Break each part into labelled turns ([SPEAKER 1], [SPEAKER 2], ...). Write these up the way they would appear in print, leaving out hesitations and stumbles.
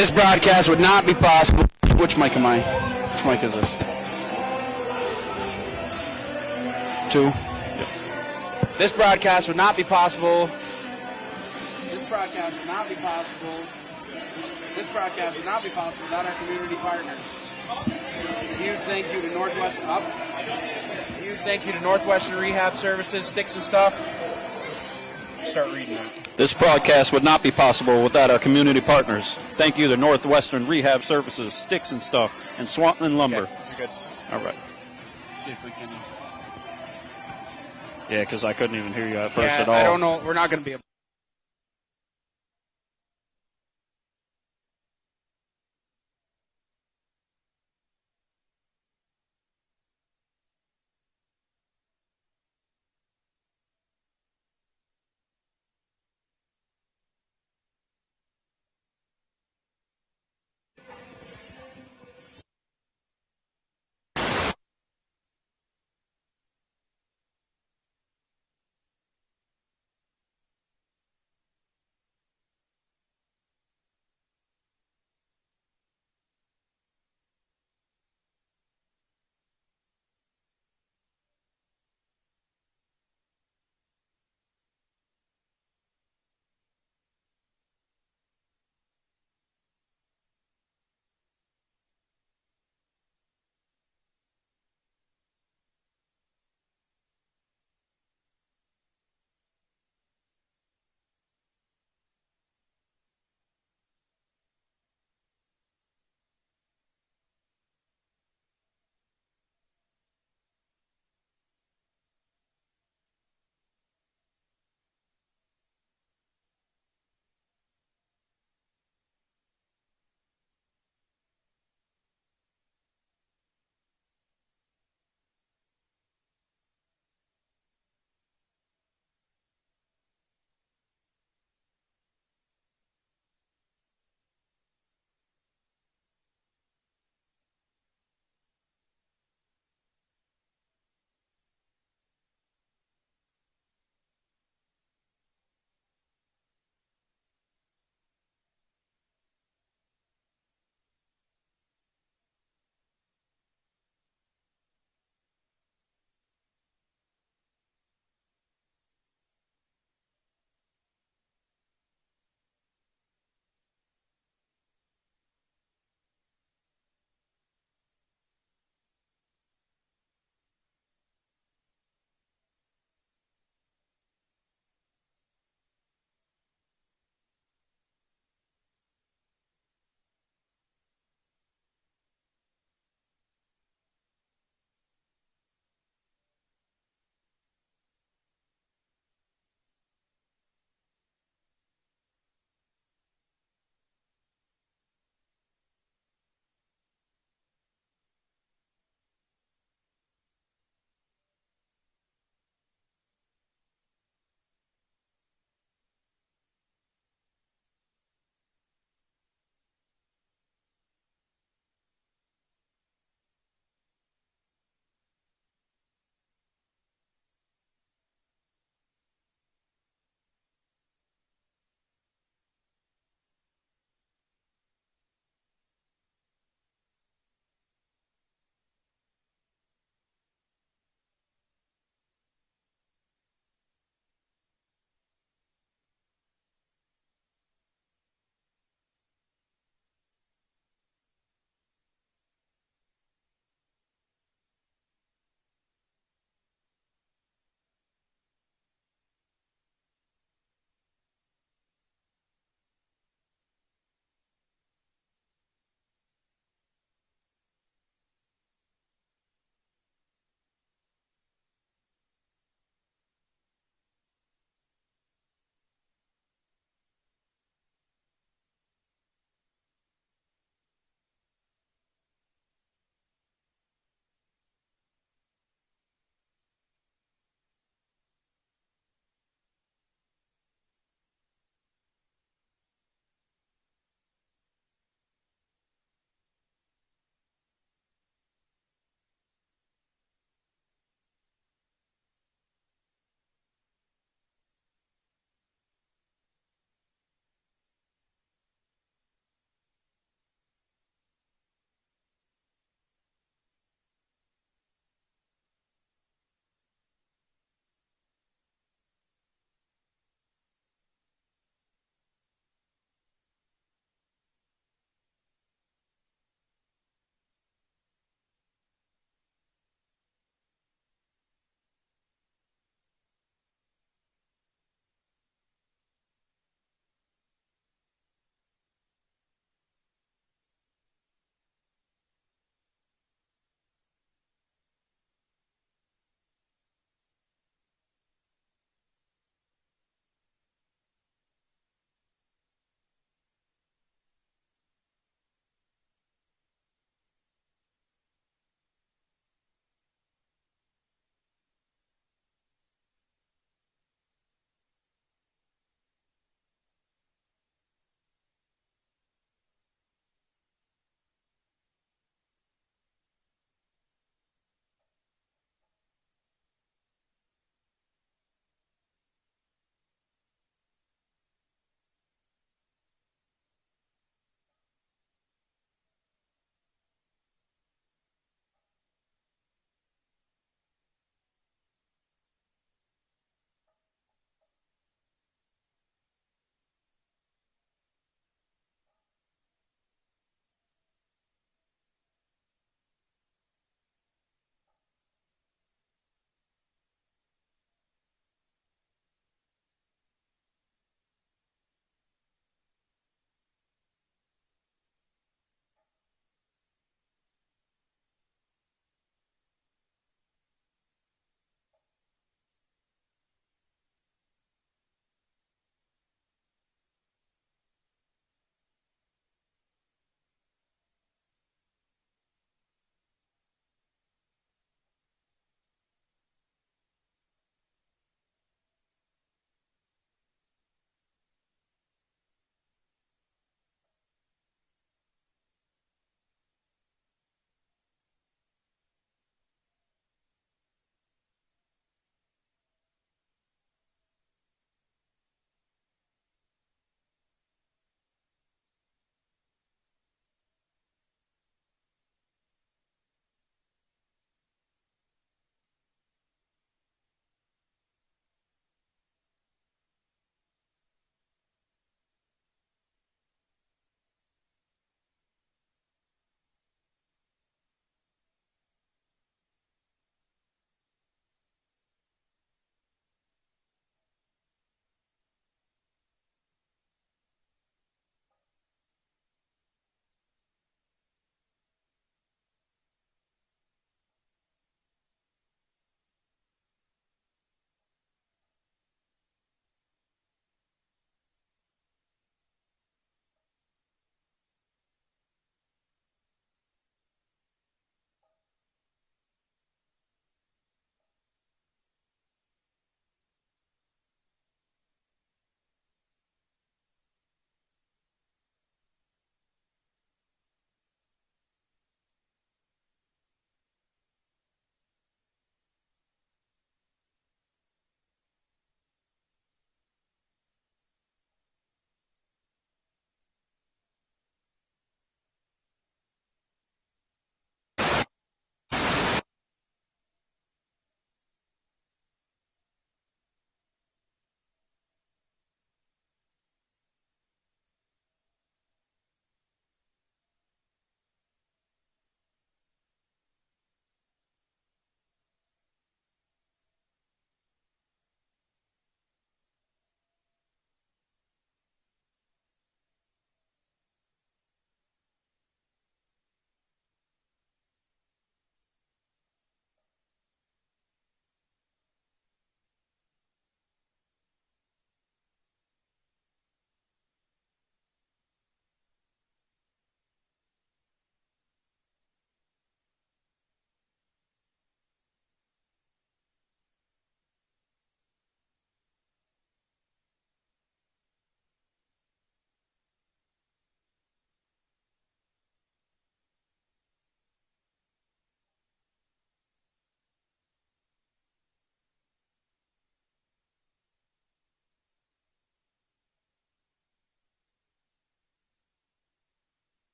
[SPEAKER 1] This broadcast would not be possible. Which mic am I? Which mic is this? 2? Yep. This broadcast would not be possible. This broadcast would not be possible. This broadcast would not be possible without our community partners. A huge thank you to Northwestern Up. A huge thank you to Northwestern Rehab Services, Sticks and Stuff. Start reading that. This broadcast would not be possible without our community partners. Thank you to Northwestern Rehab Services, Sticks and Stuff, and Swanton Lumber. Okay, you're good. All right. Let's see if we can. Yeah, because I couldn't even hear you at first at all. I don't know. We're not going to be able.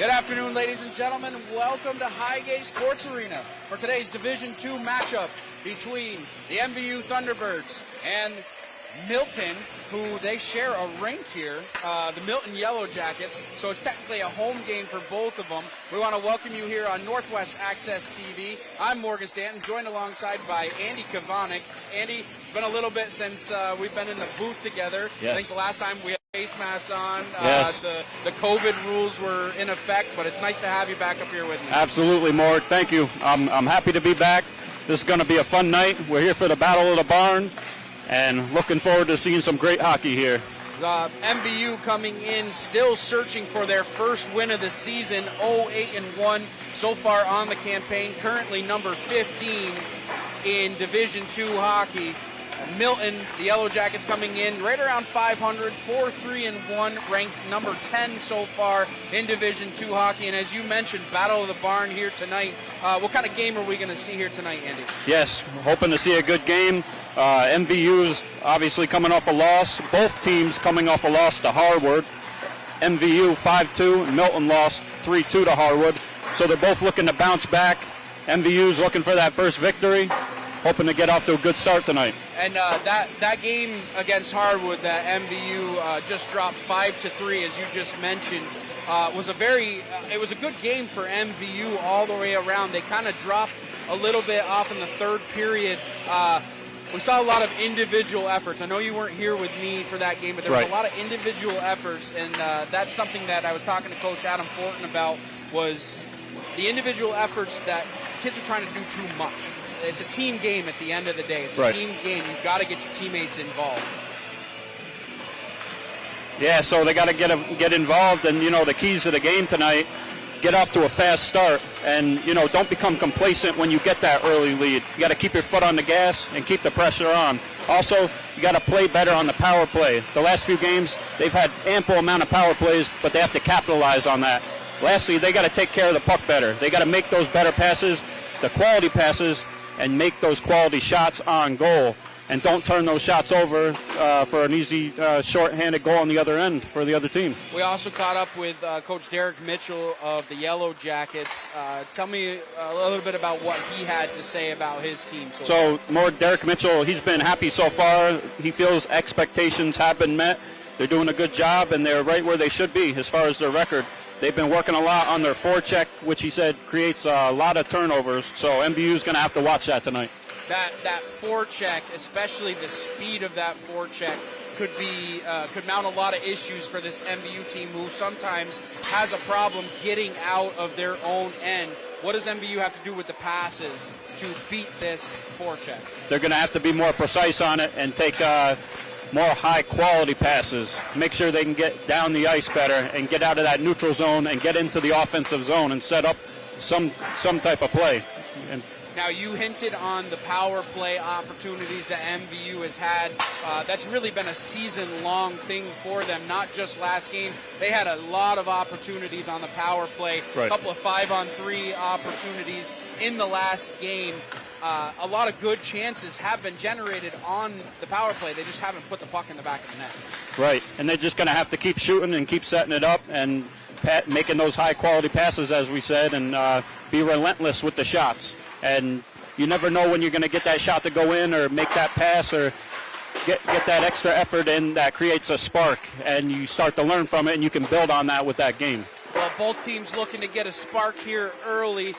[SPEAKER 1] Good afternoon, ladies and gentlemen. Welcome to Highgate Sports Arena for today's Division II matchup between the MVU Thunderbirds and Milton, who they share a rink here, the Milton Yellow Jackets. So it's technically a home game for both of them. We want to welcome you here on Northwest Access TV. I'm Morgan Stanton, joined alongside by Andy Kavanik. Andy, it's been a little bit since we've been in the booth together.
[SPEAKER 2] Yes.
[SPEAKER 1] I think the last time we had face masks on.
[SPEAKER 2] Yes.
[SPEAKER 1] The COVID rules were in effect, but it's nice to have you back up here with me.
[SPEAKER 2] Absolutely, Mort. Thank you. I'm happy to be back. This is going to be a fun night. We're here for the Battle of the Barn, and looking forward to seeing some great hockey here.
[SPEAKER 1] MVU coming in, still searching for their first win of the season, 0-8-1 so far on the campaign, currently number 15 in Division II hockey. Milton, the Yellow Jackets, coming in right around 500, 4-3-1, ranked number 10 so far in Division II hockey. And as you mentioned, Battle of the Barn here tonight. What kind of game are we going to see here tonight, Andy?
[SPEAKER 2] Yes, hoping to see a good game. MVU's obviously coming off a loss. Both teams coming off a loss to Harwood. MVU 5-2, Milton lost 3-2 to Harwood. So they're both looking to bounce back. MVU's looking for that first victory, hoping to get off to a good start tonight.
[SPEAKER 1] And that game against Harwood that MVU just dropped 5-3, as you just mentioned, was it was a good game for MVU all the way around. They kind of dropped a little bit off in the third period. We saw a lot of individual efforts. I know you weren't here with me for that game, but there was a lot of individual efforts, and that's something that I was talking to Coach Adam Fortin about, was the individual efforts that kids are trying to do too much. It's a team game at the end of the day. It's a team game. You've got to get your teammates involved.
[SPEAKER 2] Yeah, so they got to get involved, and, the keys to the game tonight, get off to a fast start, and, don't become complacent when you get that early lead. You got to keep your foot on the gas and keep the pressure on. Also, you got to play better on the power play. The last few games, they've had ample amount of power plays, but they have to capitalize on that. Lastly, they got to take care of the puck better. They got to make those better passes, the quality passes, and make those quality shots on goal. And don't turn those shots over for an easy short-handed goal on the other end for the other team.
[SPEAKER 1] We also caught up with Coach Derek Mitchell of the Yellow Jackets. Tell me a little bit about what he had to say about his team.
[SPEAKER 2] So more Derek Mitchell, he's been happy so far. He feels expectations have been met. They're doing a good job, and they're right where they should be as far as their record. They've been working a lot on their forecheck, which he said creates a lot of turnovers. So MVU's going to have to watch that tonight.
[SPEAKER 1] That forecheck, especially the speed of that forecheck, could mount a lot of issues for this MVU team, who sometimes has a problem getting out of their own end. What does MVU have to do with the passes to beat this forecheck? They're
[SPEAKER 2] going to have to be more precise on it and take more high-quality passes. Make sure they can get down the ice better and get out of that neutral zone and get into the offensive zone and set up some type of play.
[SPEAKER 1] Now, you hinted on the power play opportunities that MVU has had. That's really been a season-long thing for them, not just last game. They had a lot of opportunities on the power play, a couple of 5-on-3 opportunities in the last game. A lot of good chances have been generated on the power play. They just haven't put the puck in the back of the net. Right,
[SPEAKER 2] and they're just going to have to keep shooting and keep setting it up and making those high-quality passes, as we said, and be relentless with the shots. And you never know when you're going to get that shot to go in or make that pass or get that extra effort in that creates a spark, and you start to learn from it, and you can build on that with that game.
[SPEAKER 1] Well, both teams looking to get a spark here early.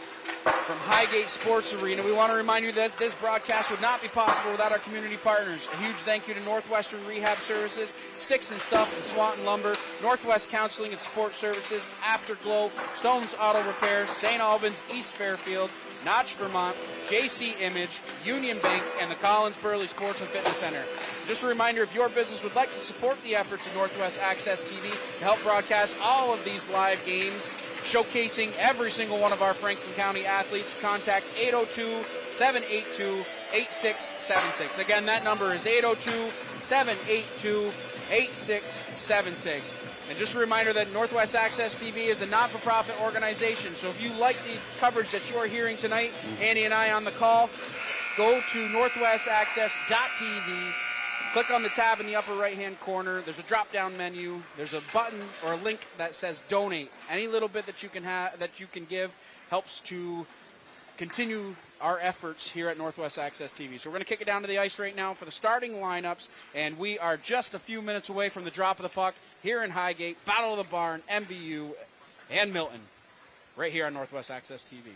[SPEAKER 1] From Highgate Sports Arena, we want to remind you that this broadcast would not be possible without our community partners. A huge thank you to Northwestern Rehab Services, Sticks and Stuff and Swanton Lumber, Northwest Counseling and Support Services, Afterglow, Stone's Auto Repair, St. Albans, East Fairfield, Notch, Vermont, JC Image, Union Bank, and the Collins Burley Sports and Fitness Center. Just a reminder, if your business would like to support the efforts of Northwest Access TV to help broadcast all of these live games, showcasing every single one of our Franklin County athletes, contact 802-782-8676. Again, that number is 802-782-8676. And just a reminder that Northwest Access TV is a not-for-profit organization. So if you like the coverage that you're hearing tonight, Andy and I on the call, go to northwestaccess.tv, Click on the tab in the upper right-hand corner. There's a drop-down menu. There's a button or a link that says donate. Any little bit that you can give helps to continue our efforts here at Northwest Access TV. So we're going to kick it down to the ice right now for the starting lineups, and we are just a few minutes away from the drop of the puck here in Highgate. Battle of the Barn, MVU, and Milton, right here on Northwest Access TV.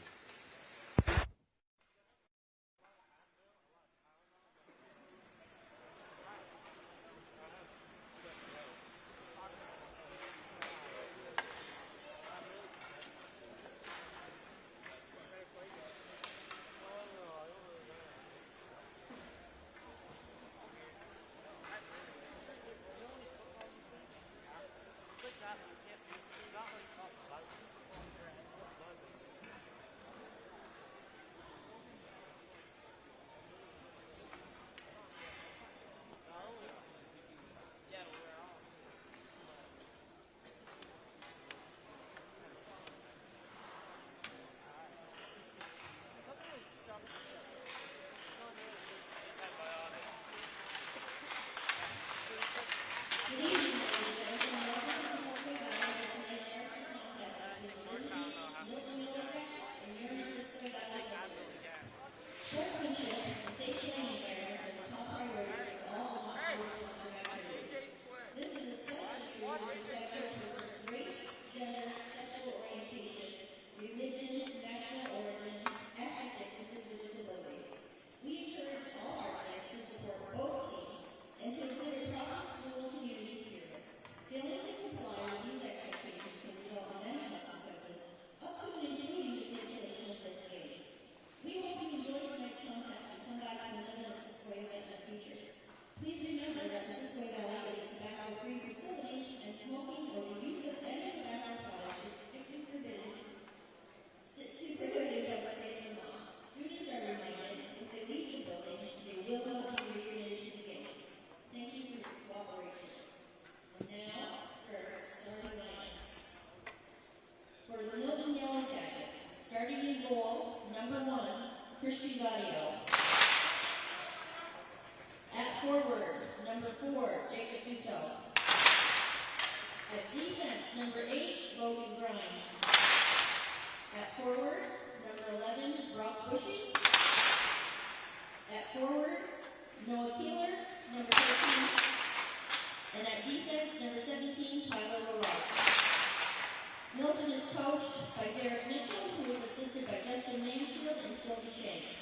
[SPEAKER 3] Milton is coached by Derek Mitchell, who is assisted by Justin Mansfield and Sylvie Shanks.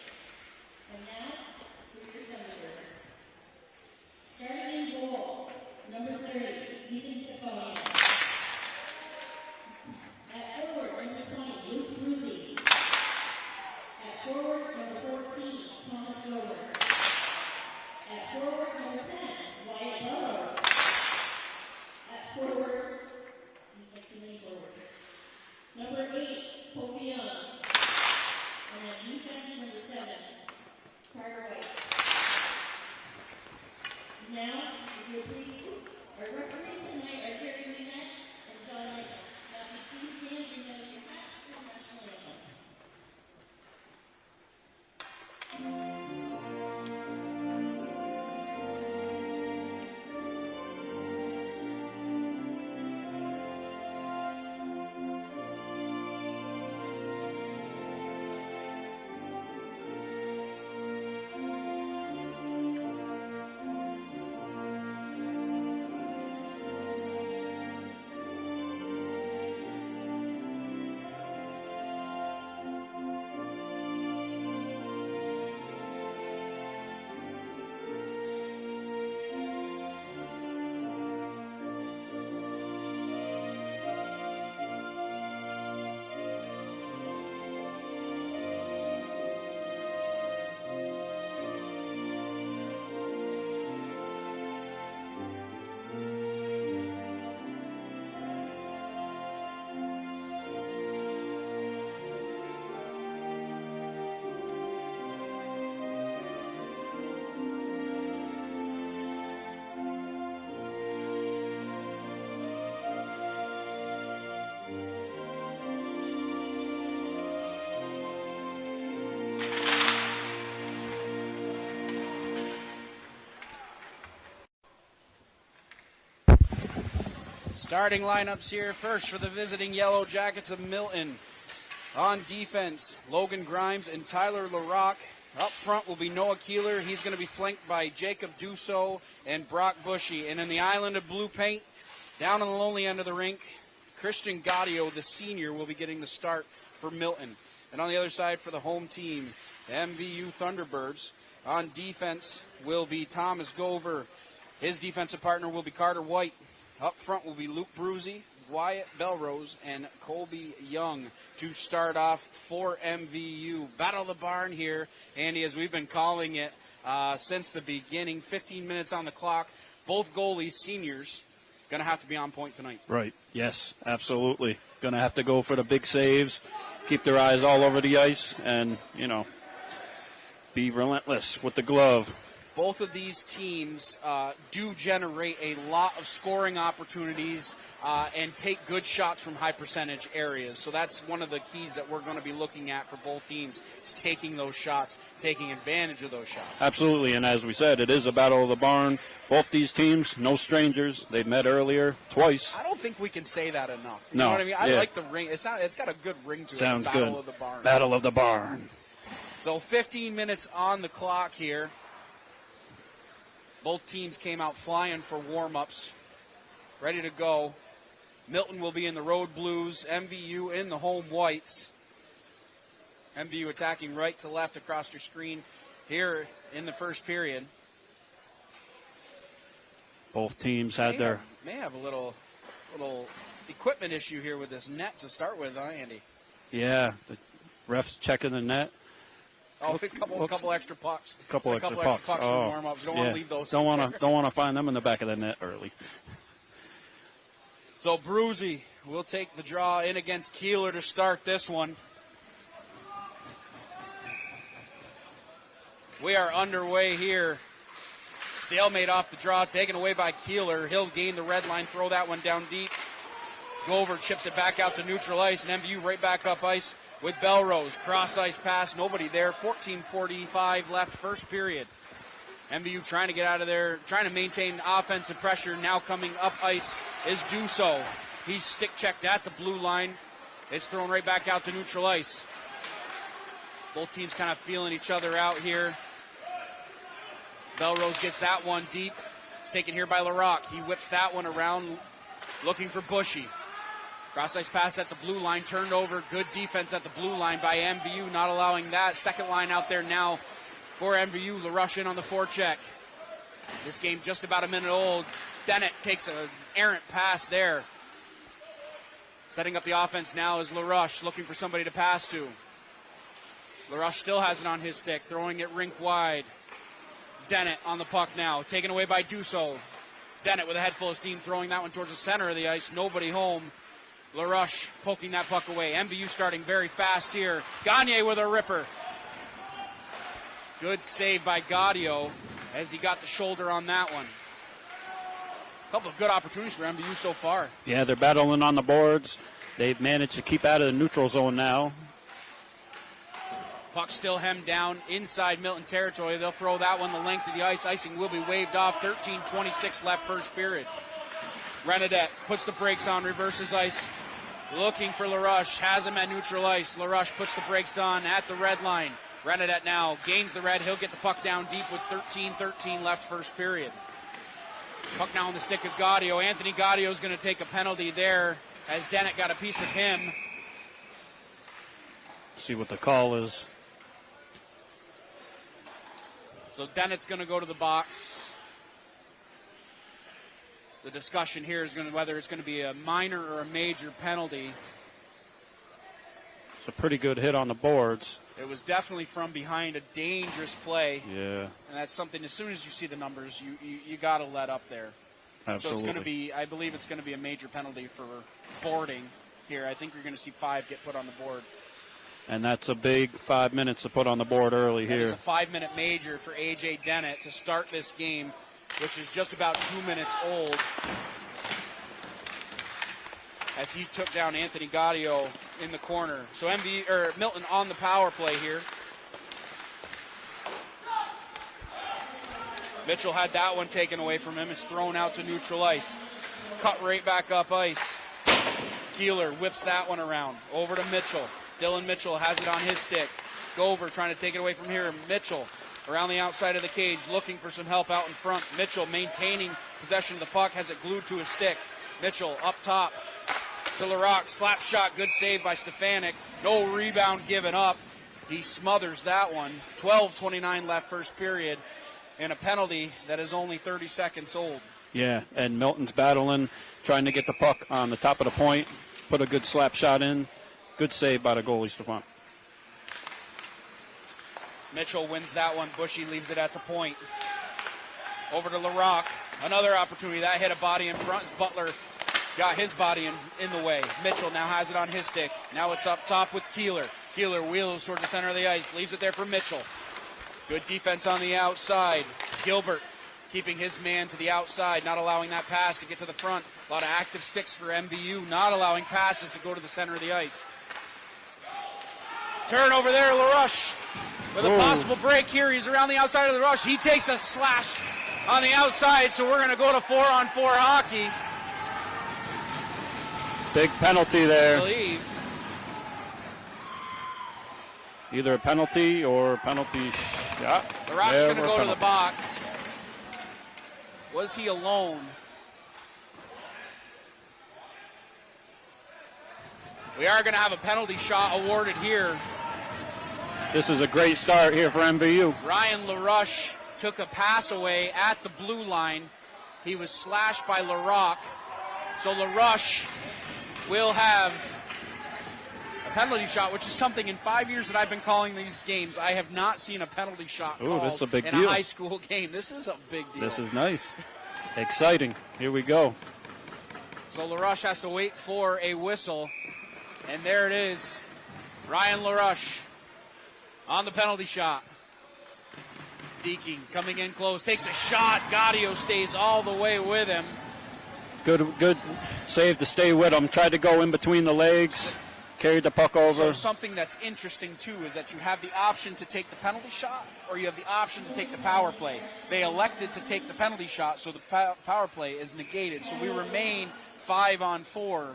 [SPEAKER 3] And now, for your Thunderbirds. Starting in goal, number 30, Ethan Stephania. At forward, number 20, Luke Bruzy. At forward, number 14, Thomas Gower. At forward, number 10, Wyatt Bellows. At forward, seems like too many forwards. Number 8, Kobe Young. And at defense, number 7, Carter White. Now, if you'll please, our referees tonight are Jerry Winnett and John Mitchell. Now, if you please stand and know your hats for the national anthem.
[SPEAKER 1] Starting lineups here first for the visiting Yellow Jackets of Milton. On defense, Logan Grimes and Tyler LaRock. Up front will be Noah Keeler. He's going to be flanked by Jacob Dussault and Brock Bushy. And in the island of blue paint, down on the lonely end of the rink, Christian Gaudio, the senior, will be getting the start for Milton. And on the other side for the home team, MVU Thunderbirds. On defense will be Thomas Gover. His defensive partner will be Carter White. Up front will be Luke Bruzy, Wyatt Belrose, and Colby Young to start off for MVU. Battle of the Barn here, Andy, as we've been calling it since the beginning. 15 minutes on the clock. Both goalies, seniors, going to have to be on point tonight.
[SPEAKER 2] Right. Yes, absolutely. Going to have to go for the big saves, keep their eyes all over the ice, and, be relentless with the glove.
[SPEAKER 1] Both of these teams do generate a lot of scoring opportunities and take good shots from high percentage areas. So that's one of the keys that we're going to be looking at for both teams, is taking those shots, taking advantage of those shots.
[SPEAKER 2] Absolutely, and as we said, it is a battle of the barn. Both these teams, no strangers. They've met earlier twice.
[SPEAKER 1] I don't think we can say that enough. You
[SPEAKER 2] no,
[SPEAKER 1] know what I mean? I
[SPEAKER 2] yeah.
[SPEAKER 1] like the ring. It's got a good ring to it.
[SPEAKER 2] Sounds
[SPEAKER 1] Battle
[SPEAKER 2] good.
[SPEAKER 1] of the Barn.
[SPEAKER 2] Battle of the Barn.
[SPEAKER 1] So 15 minutes on the clock here. Both teams came out flying for warm-ups, ready to go. Milton will be in the road blues, MVU in the home whites. MVU attacking right to left across your screen here in the first period.
[SPEAKER 2] Both teams had their...
[SPEAKER 1] May have a little equipment issue here with this net to start with, huh, Andy?
[SPEAKER 2] Yeah, the refs checking the net.
[SPEAKER 1] Oh, a couple extra pucks.
[SPEAKER 2] A couple extra pucks
[SPEAKER 1] from warm-ups. Don't want to leave those.
[SPEAKER 2] Don't want to find them in the back of the net early.
[SPEAKER 1] So Bruzy will take the draw in against Keeler to start this one. We are underway here. Stalemate off the draw, taken away by Keeler. He'll gain the red line, throw that one down deep. Gover chips it back out to neutral ice, and MVU right back up ice with Belrose. Cross ice pass, nobody there. 14:45 left, first period. MVU trying to get out of there, trying to maintain offensive pressure. Now coming up ice is Dussault. He's stick checked at the blue line. It's thrown right back out to neutral ice. Both teams kind of feeling each other out here. Belrose gets that one deep. It's taken here by LaRock. He whips that one around, looking for Bushy. Cross-ice pass at the blue line, turned over. Good defense at the blue line by MVU, not allowing that. Second line out there now for MVU. LaRush in on the forecheck. This game just about a minute old. Dennett takes an errant pass there. Setting up the offense now is LaRush, looking for somebody to pass to. LaRush still has it on his stick, throwing it rink wide. Dennett on the puck now, taken away by Dussault. Dennett with a head full of steam, throwing that one towards the center of the ice. Nobody home. LaRush poking that puck away. MVU starting very fast here. Gagne with a ripper. Good save by Gaudio as he got the shoulder on that one. A couple of good opportunities for MVU so far.
[SPEAKER 2] Yeah, they're battling on the boards. They've managed to keep out of the neutral zone now.
[SPEAKER 1] Puck still hemmed down inside Milton territory. They'll throw that one the length of the ice. Icing will be waved off. 13:26 left first period. Renadette puts the brakes on, reverses ice. Looking for LaRush, has him at neutral ice. LaRush puts the brakes on at the red line. Renadette now gains the red. He'll get the puck down deep with 13:13 left first period. Puck now on the stick of Gaudio. Anthony Gaudio is going to take a penalty there as Dennett got a piece of him.
[SPEAKER 2] See what the call is.
[SPEAKER 1] So Dennett's going to go to the box. The discussion here is going to whether it's going to be a minor or a major penalty.
[SPEAKER 2] It's a pretty good hit on the boards.
[SPEAKER 1] It was definitely from behind, a dangerous play.
[SPEAKER 2] Yeah.
[SPEAKER 1] And that's something, as soon as you see the numbers, you got to let up there.
[SPEAKER 2] Absolutely.
[SPEAKER 1] So it's going to be, I believe it's going to be a major penalty for boarding here. I think you're going to see 5 get put on the board.
[SPEAKER 2] And that's a big 5 minutes to put on the board early here.
[SPEAKER 1] It's a 5-minute major for A.J. Dennett to start this game, which is just about 2 minutes old, as he took down Anthony Gaudio in the corner. So Milton on the power play here. Mitchell had that one taken away from him. It's thrown out to neutral ice. cut right back up ice. Keeler whips that one around. Over to Mitchell. Dylan Mitchell has it on his stick. Gover trying to take it away from here. Mitchell around the outside of the cage looking for some help out in front. Mitchell maintaining possession of the puck, has it glued to his stick. Mitchell up top to LaRock. Slap shot, good save by Stefanik. No rebound given up. He smothers that one. 12:29 left first period. And a penalty that is only 30 seconds old.
[SPEAKER 2] Yeah, and Milton's battling, trying to get the puck on the top of the point. Put a good slap shot in. Good save by the goalie, Stefan.
[SPEAKER 1] Mitchell wins that one. Bushy leaves it at the point. Over to LaRock. Another opportunity. That hit a body in front as Butler got his body in the way. Mitchell now has it on his stick. Now it's up top with Keeler. Keeler wheels towards the center of the ice. Leaves it there for Mitchell. Good defense on the outside. Gilbert keeping his man to the outside, not allowing that pass to get to the front. A lot of active sticks for MVU, not allowing passes to go to the center of the ice. Turnover there, LaRush. With a possible break here. He's around the outside of the rush. He takes a slash on the outside, so we're going to go to 4-on-4 hockey.
[SPEAKER 2] Big penalty there.
[SPEAKER 1] I believe.
[SPEAKER 2] Either a penalty or penalty shot.
[SPEAKER 1] LaRush's going to go to the box. Was he alone? We are going to have a penalty shot awarded here.
[SPEAKER 2] This is a great start here for MVU.
[SPEAKER 1] Ryan LaRush took a pass away at the blue line. He was slashed by LaRock. So LaRush will have a penalty shot, which is something in 5 years that I've been calling these games, I have not seen a penalty shot called
[SPEAKER 2] this is a big
[SPEAKER 1] in
[SPEAKER 2] deal.
[SPEAKER 1] a high school game. This is a big deal.
[SPEAKER 2] This is nice. Exciting. Here we go.
[SPEAKER 1] So LaRush has to wait for a whistle. And there it is. Ryan LaRush on the penalty shot. Deaking coming in close, takes a shot. Gaudio stays all the way with him.
[SPEAKER 2] Good save to stay with him. Tried to go in between the legs, carried the puck over.
[SPEAKER 1] So something that's interesting, too, is that you have the option to take the penalty shot or you have the option to take the power play. They elected to take the penalty shot, so the power play is negated. So we remain 5-on-4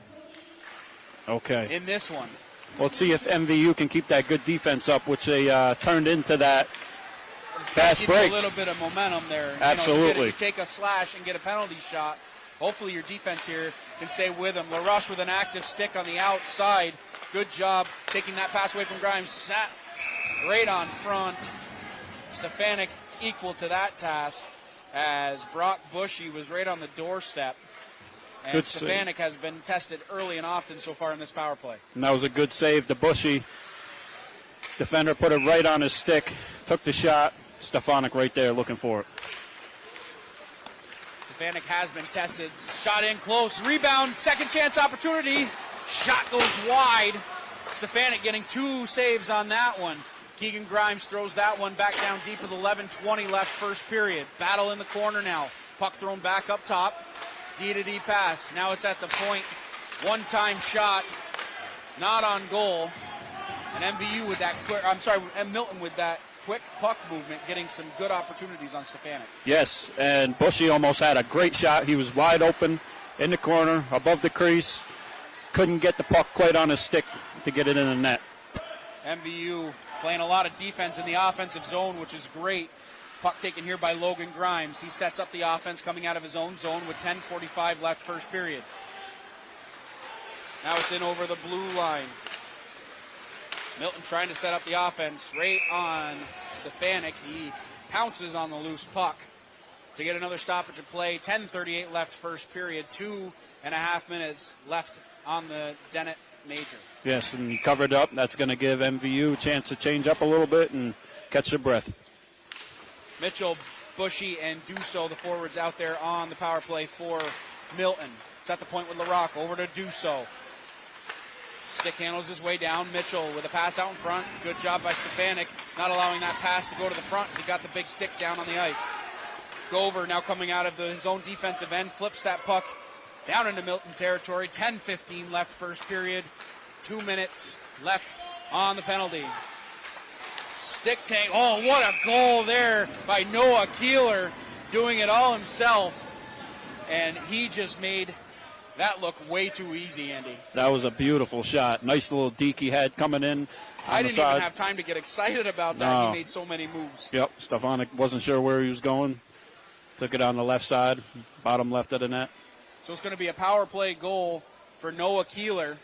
[SPEAKER 1] in this one.
[SPEAKER 2] Well, let's see if MVU can keep that good defense up, which they turned into that fast break.
[SPEAKER 1] A little bit of momentum there.
[SPEAKER 2] Absolutely.
[SPEAKER 1] You take a slash and get a penalty shot. Hopefully your defense here can stay with him. LaRush with an active stick on the outside. Good job taking that pass away from Grimes. Sat right on front. Stefanik equal to that task as Brock Bushy was right on the doorstep. And
[SPEAKER 2] good
[SPEAKER 1] Stefanik has been tested early and often so far in this power play.
[SPEAKER 2] And that was a good save to Bushy. Defender put it right on his stick, took the shot. Stefanik right there looking for it.
[SPEAKER 1] Stefanik has been tested. Shot in close. Rebound. Second chance opportunity. Shot goes wide. Stefanik getting 2 saves on that one. Keegan Grimes throws that one back down deep with 11:20 left first period. Battle in the corner now. Puck thrown back up top. D-to-D pass. Now it's at the point. One-time shot. Not on goal. And MVU with that quick, and Milton with that quick puck movement, getting some good opportunities on Stefanik.
[SPEAKER 2] Yes, and Bushy almost had a great shot. He was wide open in the corner, above the crease. Couldn't get the puck quite on his stick to get it in the net.
[SPEAKER 1] MVU playing a lot of defense in the offensive zone, which is great. Puck taken here by Logan Grimes. He sets up the offense coming out of his own zone with 10:45 left first period. Now it's in over the blue line. Milton trying to set up the offense right on Stefanik. He pounces on the loose puck to get another stoppage of play. 10:38 left first period. 2.5 minutes left on the Dennett Major.
[SPEAKER 2] Yes, and he covered up. That's going to give MVU a chance to change up a little bit and catch their breath.
[SPEAKER 1] Mitchell, Bushy, and Dusso, the forwards out there on the power play for Milton. It's at the point with LaRock. Over to Dusso. Stick handles his way down. Mitchell with a pass out in front. Good job by Stefanik, not allowing that pass to go to the front as he got the big stick down on the ice. Gover now coming out of his own defensive end, flips that puck down into Milton territory. 10:15 left first period. 2 minutes left on the penalty. Stick tank. Oh, what a goal there by Noah Keeler, doing it all himself. and he just made that look way too easy, Andy.
[SPEAKER 2] That was a beautiful shot. Nice little deke he had coming in.
[SPEAKER 1] I didn't even have time to get excited about that. No. He made so many moves.
[SPEAKER 2] Yep, Stefanik wasn't sure where he was going. Took it on the left side, bottom left of the net.
[SPEAKER 1] So it's going to be a power play goal for Noah Keeler.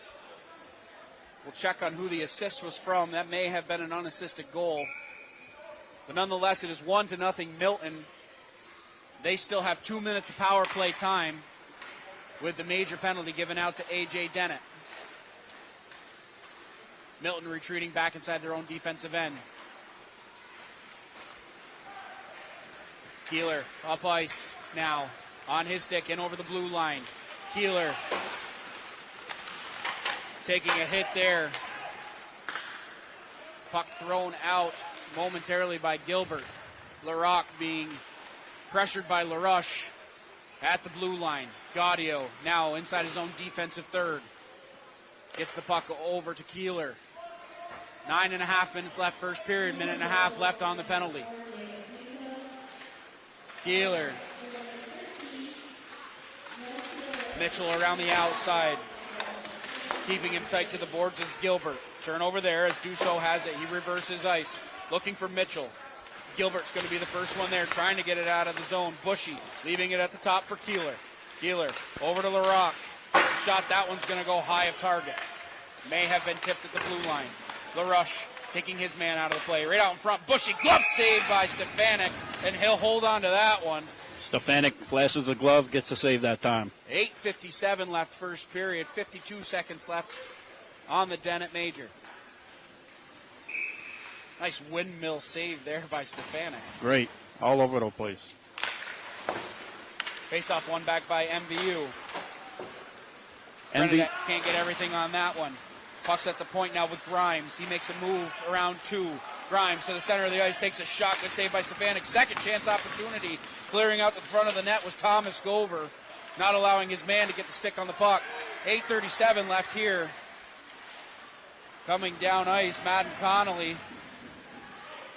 [SPEAKER 1] We'll check on who the assist was from. That may have been an unassisted goal. But nonetheless, it is 1-0 Milton. They still have 2 minutes of power play time with the major penalty given out to A.J. Dennett. Milton retreating back inside their own defensive end. Keeler up ice now on his stick in over the blue line. Keeler taking a hit there. Puck thrown out momentarily by Gilbert. Larocque being pressured by LaRush at the blue line. Gaudio now inside his own defensive third. Gets the puck over to Keeler. 9.5 minutes left first period. Minute and a half left on the penalty. Keeler. Mitchell around the outside. Keeping him tight to the boards is Gilbert. Turnover there as Dussault has it. He reverses ice. Looking for Mitchell. Gilbert's going to be the first one there, trying to get it out of the zone. Bushy leaving it at the top for Keeler. Keeler over to Larocque. Takes a shot. That one's going to go high of target. May have been tipped at the blue line. LaRush taking his man out of the play. Right out in front. Bushy glove saved by Stefanik, and he'll hold on to that one.
[SPEAKER 2] Stefanik flashes the glove, gets the save that time.
[SPEAKER 1] 8:57 left first period. 52 seconds left on the Dennett Major. Nice windmill save there by Stefanik.
[SPEAKER 2] Great. All over the place.
[SPEAKER 1] Face-off one back by MVU. Can't get everything on that one. Puck's at the point now with Grimes. He makes a move around two. Grimes to the center of the ice, takes a shot. Good save by Stefanik. Second chance opportunity. Clearing out the front of the net was Thomas Gover, not allowing his man to get the stick on the puck. 8:37 left here. Coming down ice, Madden Connolly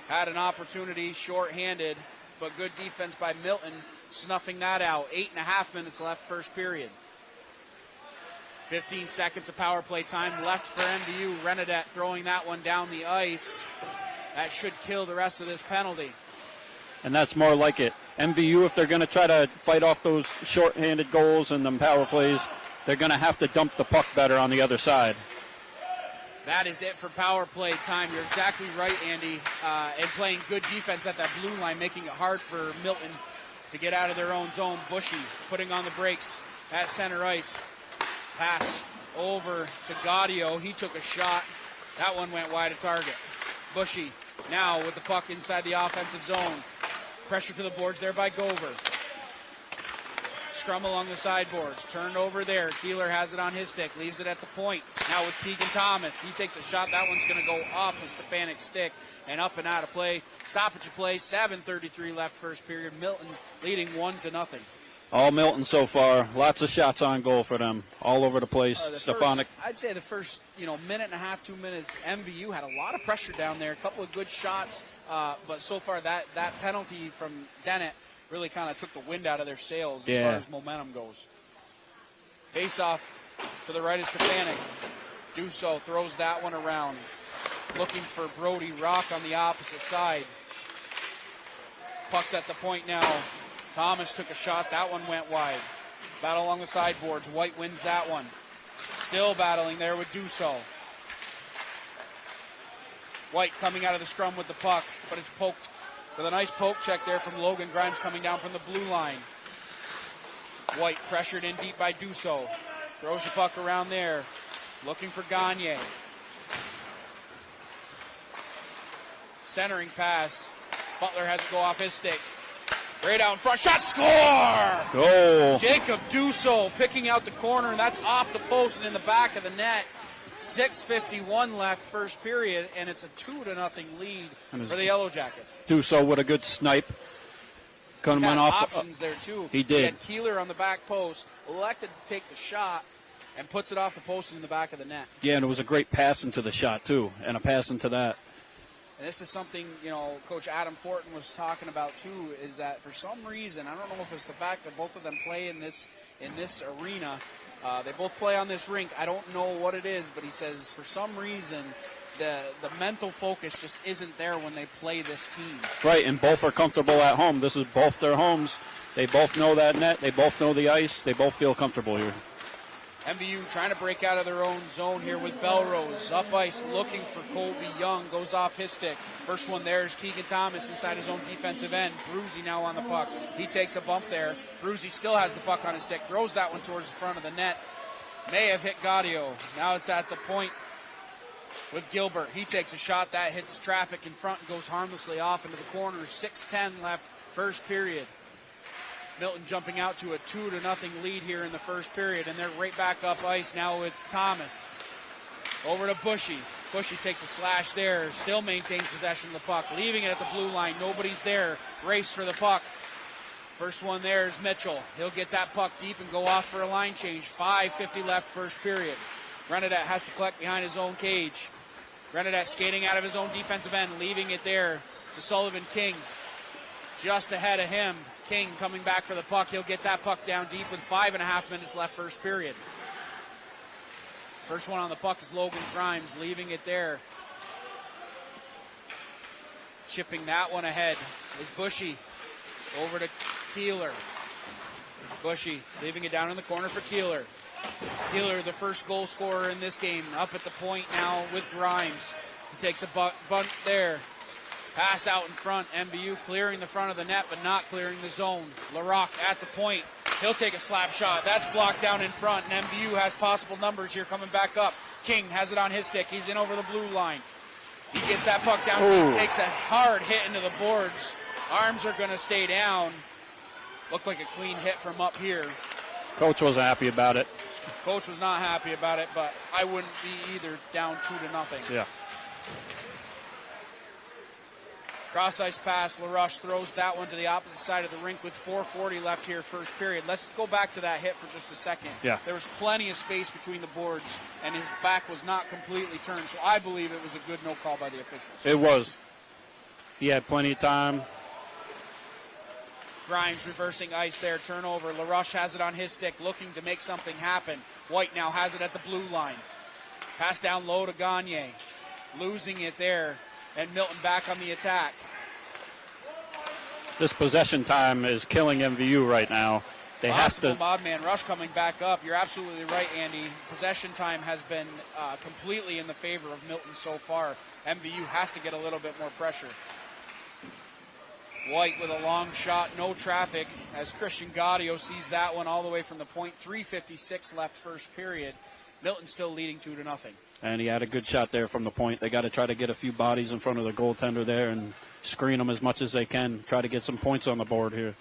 [SPEAKER 1] had an opportunity, short-handed, but good defense by Milton, snuffing that out. 8.5 minutes left first period. 15 seconds of power play time left for MVU. Renadette throwing that one down the ice. That should kill the rest of this penalty.
[SPEAKER 2] And that's more like it. MVU, if they're going to try to fight off those short-handed goals and them power plays, they're going to have to dump the puck better on the other side.
[SPEAKER 1] That is it for power play time. You're exactly right, Andy. And playing good defense at that blue line, making it hard for Milton to get out of their own zone. Bushy putting on the brakes at center ice. Pass over to Gaudio. He took a shot. That one went wide of target. Bushy now with the puck inside the offensive zone. Pressure to the boards there by Gover. Scrum along the sideboards. Turned over there. Keeler has it on his stick. Leaves it at the point. Now with Keegan Thomas. He takes a shot. That one's going to go off of Stefanik's stick and up and out of play. Stoppage of play. 7:33 left first period. Milton leading 1-0.
[SPEAKER 2] All Milton so far. Lots of shots on goal for them. All over the place. Stefanik.
[SPEAKER 1] I'd say the first minute and a half, 2 minutes, MVU had a lot of pressure down there. A couple of good shots. But so far that penalty from Dennett really kind of took the wind out of their sails as far as momentum goes. Face-off to the right of Stefanik. Dussault throws that one around. Looking for Brody Rock on the opposite side. Puck's at the point now. Thomas took a shot. That one went wide. Battle along the sideboards. White wins that one. Still battling there with Dussault. White coming out of the scrum with the puck, but it's poked with a nice poke check there from Logan Grimes coming down from the blue line. White pressured in deep by Dussault. Throws the puck around there. Looking for Gagne. Centering pass. Butler has to go off his stick. Right out in front. Shot, score!
[SPEAKER 2] Goal.
[SPEAKER 1] Jacob Dussault picking out the corner, and that's off the post and in the back of the net. 6:51 left first period, and it's a 2-0 lead for the Yellow Jackets.
[SPEAKER 2] Dussault with a good snipe. Coming off
[SPEAKER 1] options there, too.
[SPEAKER 2] He did.
[SPEAKER 1] He had Keeler on the back post, elected to take the shot, and puts it off the post and in the back of the net.
[SPEAKER 2] Yeah, and it was a great pass into the shot, too, and a pass into that.
[SPEAKER 1] And this is something, Coach Adam Fortin was talking about too, is that for some reason, I don't know if it's the fact that both of them play in this arena, they both play on this rink. I don't know what it is, but he says for some reason the mental focus just isn't there when they play this team.
[SPEAKER 2] Right, and both are comfortable at home. This is both their homes. They both know that net. They both know the ice. They both feel comfortable here.
[SPEAKER 1] MVU trying to break out of their own zone here with Belrose. Up ice looking for Colby Young. Goes off his stick. First one there is Keegan Thomas inside his own defensive end. Bruzy now on the puck. He takes a bump there. Bruzy still has the puck on his stick. Throws that one towards the front of the net. May have hit Gaudio. Now it's at the point with Gilbert. He takes a shot. That hits traffic in front and goes harmlessly off into the corner. 6:10 left first period. Milton jumping out to a 2-0 lead here in the first period, and they're right back up ice now with Thomas. Over to Bushy. Bushy takes a slash there, still maintains possession of the puck, leaving it at the blue line. Nobody's there. Race for the puck. First one there is Mitchell. He'll get that puck deep and go off for a line change. 5:50 left first period. Renadette has to collect behind his own cage. Renadette skating out of his own defensive end, leaving it there to Sullivan King. Just ahead of him, King coming back for the puck. He'll get that puck down deep with 5.5 minutes left first period. First one on the puck is Logan Grimes, leaving it there. Chipping that one ahead is Bushy. Over to Keeler. Bushy leaving it down in the corner for Keeler. Keeler, the first goal scorer in this game, up at the point now with Grimes. He takes a bunt there. Pass out in front. MVU clearing the front of the net, but not clearing the zone. Larocque at the point. He'll take a slap shot. That's blocked down in front, and MVU has possible numbers here coming back up. King has it on his stick. He's in over the blue line. He gets that puck down. He takes a hard hit into the boards. Arms are going to stay down. Looked like a clean hit from up here.
[SPEAKER 2] Coach wasn't happy about it.
[SPEAKER 1] Coach was not happy about it, but I wouldn't be either, down 2-0.
[SPEAKER 2] Yeah.
[SPEAKER 1] Cross ice pass, LaRush throws that one to the opposite side of the rink with 4:40 left here first period. Let's go back to that hit for just a second.
[SPEAKER 2] Yeah.
[SPEAKER 1] There was plenty of space between the boards, and his back was not completely turned, so I believe it was a good no call by the officials.
[SPEAKER 2] It was. He had plenty of time.
[SPEAKER 1] Grimes reversing ice there, turnover. LaRush has it on his stick, looking to make something happen. White now has it at the blue line. Pass down low to Gagne. Losing it there. And Milton back on the attack.
[SPEAKER 2] This possession time is killing MVU right now. They
[SPEAKER 1] Possible
[SPEAKER 2] have to.
[SPEAKER 1] Odd man rush coming back up. You're absolutely right, Andy. Possession time has been completely in the favor of Milton so far. MVU has to get a little bit more pressure. White with a long shot, no traffic, as Christian Gaudio sees that one all the way from the point. 3:56 left first period. Milton still leading 2-0.
[SPEAKER 2] And he had a good shot there from the point. They got to try to get a few bodies in front of the goaltender there and screen them as much as they can. Try to get some points on the board here.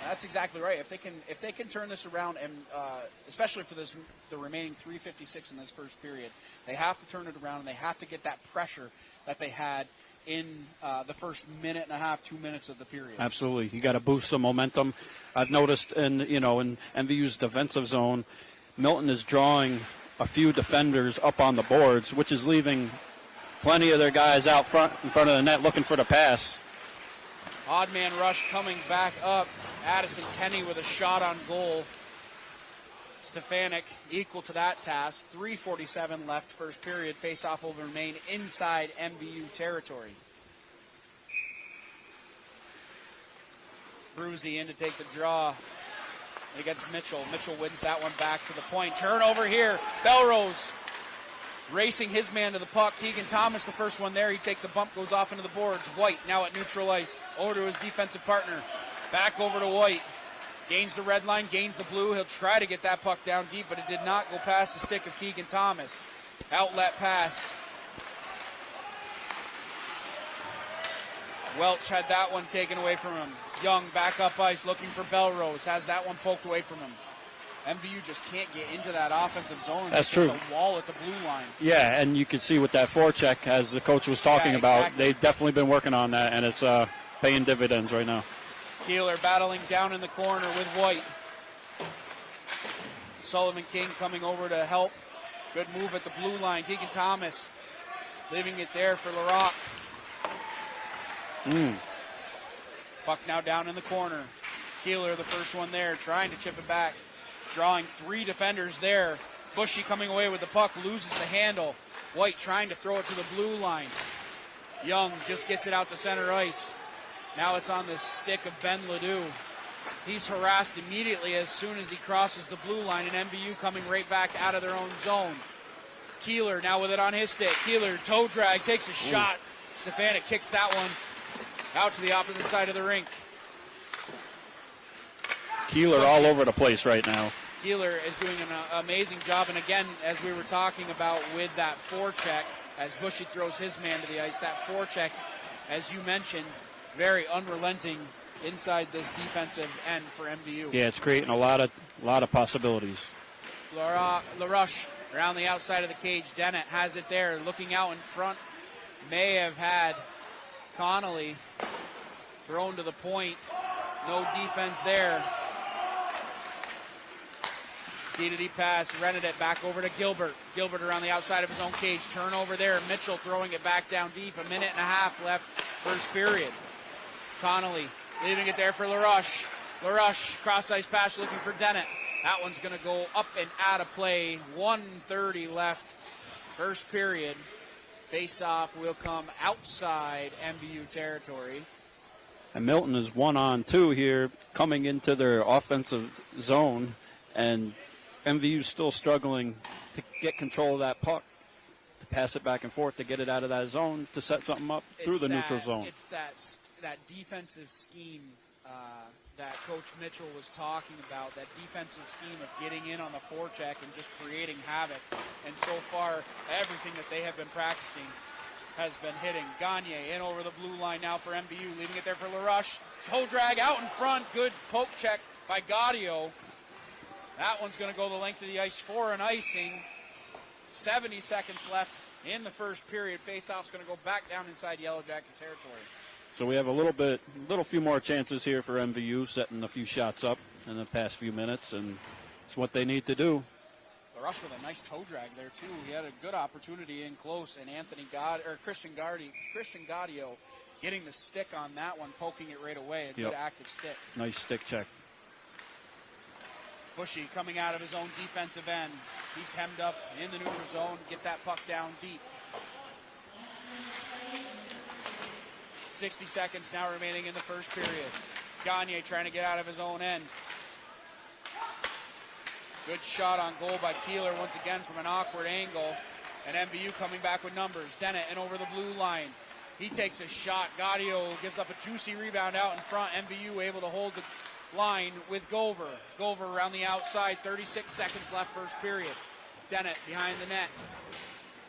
[SPEAKER 1] That's exactly right. If they can turn this around, and especially for the remaining 3:56 in this first period, they have to turn it around and they have to get that pressure that they had in the first minute and a half, 2 minutes of the period.
[SPEAKER 2] Absolutely, you got to boost some momentum. I've noticed in MVU's defensive zone, Milton is drawing a few defenders up on the boards, which is leaving plenty of their guys out front in front of the net looking for the pass.
[SPEAKER 1] Odd man rush coming back up. Addison Tenney with a shot on goal. Stefanik equal to that task. 3:47 left first period. Face-off will remain inside MVU territory. Bruzy in to take the draw against Mitchell. Mitchell wins that one back to the point. Turnover here. Belrose racing his man to the puck. Keegan Thomas, the first one there. He takes a bump, goes off into the boards. White now at neutral ice. Over to his defensive partner. Back over to White. Gains the red line, gains the blue. He'll try to get that puck down deep, but it did not go past the stick of Keegan Thomas. Outlet pass. Welch had that one taken away from him. Young back up ice looking for Belrose. Has that one poked away from him. MVU just can't get into that offensive zone.
[SPEAKER 2] That's true.
[SPEAKER 1] A wall at the blue line.
[SPEAKER 2] Yeah, and you can see with that forecheck, as the coach was talking about,
[SPEAKER 1] exactly.
[SPEAKER 2] they've definitely been working on that, and it's paying dividends right now.
[SPEAKER 1] Keeler battling down in the corner with White. Sullivan King coming over to help. Good move at the blue line. Keegan Thomas leaving it there for Larocque. Puck now down in the corner. Keeler, the first one there, trying to chip it back. Drawing 3 defenders there. Bushy coming away with the puck, loses the handle. White trying to throw it to the blue line. Young just gets it out to center ice. Now it's on the stick of Ben Ledoux. He's harassed immediately as soon as he crosses the blue line, and MVU coming right back out of their own zone. Keeler now with it on his stick. Keeler, toe drag, takes a shot. Stefanik kicks that one out to the opposite side of the rink.
[SPEAKER 2] Keeler all over the place right now.
[SPEAKER 1] Keeler is doing an amazing job, and again, as we were talking about with that forecheck, as Bushy throws his man to the ice, that forecheck, as you mentioned, very unrelenting inside this defensive end for MVU.
[SPEAKER 2] Yeah, it's creating a lot of possibilities.
[SPEAKER 1] LaRush around the outside of the cage. Dennett has it there, looking out in front. May have had Connolly thrown to the point. No defense there. D-to-D pass, rented it back over to Gilbert. Gilbert around the outside of his own cage. Turnover there. Mitchell throwing it back down deep. 1.5 minutes left, first period. Connolly leaving it there for LaRush. LaRush, cross-ice pass looking for Dennett. That one's going to go up and out of play. 1:30 left, first period. Face-off will come outside MVU territory.
[SPEAKER 2] And Milton is 1-on-2 here, coming into their offensive zone, and MVU still struggling to get control of that puck, to pass it back and forth, to get it out of that zone, to set something up through the neutral zone.
[SPEAKER 1] It's that defensive scheme that Coach Mitchell was talking about, that defensive scheme of getting in on the forecheck and just creating havoc. And so far, everything that they have been practicing has been hitting. Gagne in over the blue line now for MVU, leaving it there for LaRush. Toe drag out in front, good poke check by Gaudio. That one's going to go the length of the ice for an icing. 70 seconds left in the first period. Face-off's going to go back down inside Yellow Jacket territory.
[SPEAKER 2] So we have a few more chances here for MVU, setting a few shots up in the past few minutes, and it's what they need to do.
[SPEAKER 1] LaRush with a nice toe drag there too. He had a good opportunity in close, and Christian Gaudio getting the stick on that one, poking it right away. A good active stick.
[SPEAKER 2] Nice stick check.
[SPEAKER 1] Bushy coming out of his own defensive end. He's hemmed up in the neutral zone. Get that puck down deep. 60 seconds now remaining in the first period. Gagne trying to get out of his own end. Good shot on goal by Keeler once again from an awkward angle. And MVU coming back with numbers. Dennett in over the blue line. He takes a shot. Gaudio gives up a juicy rebound out in front. MVU able to hold the line with Gover. Gover around the outside. 36 seconds left first period. Dennett behind the net.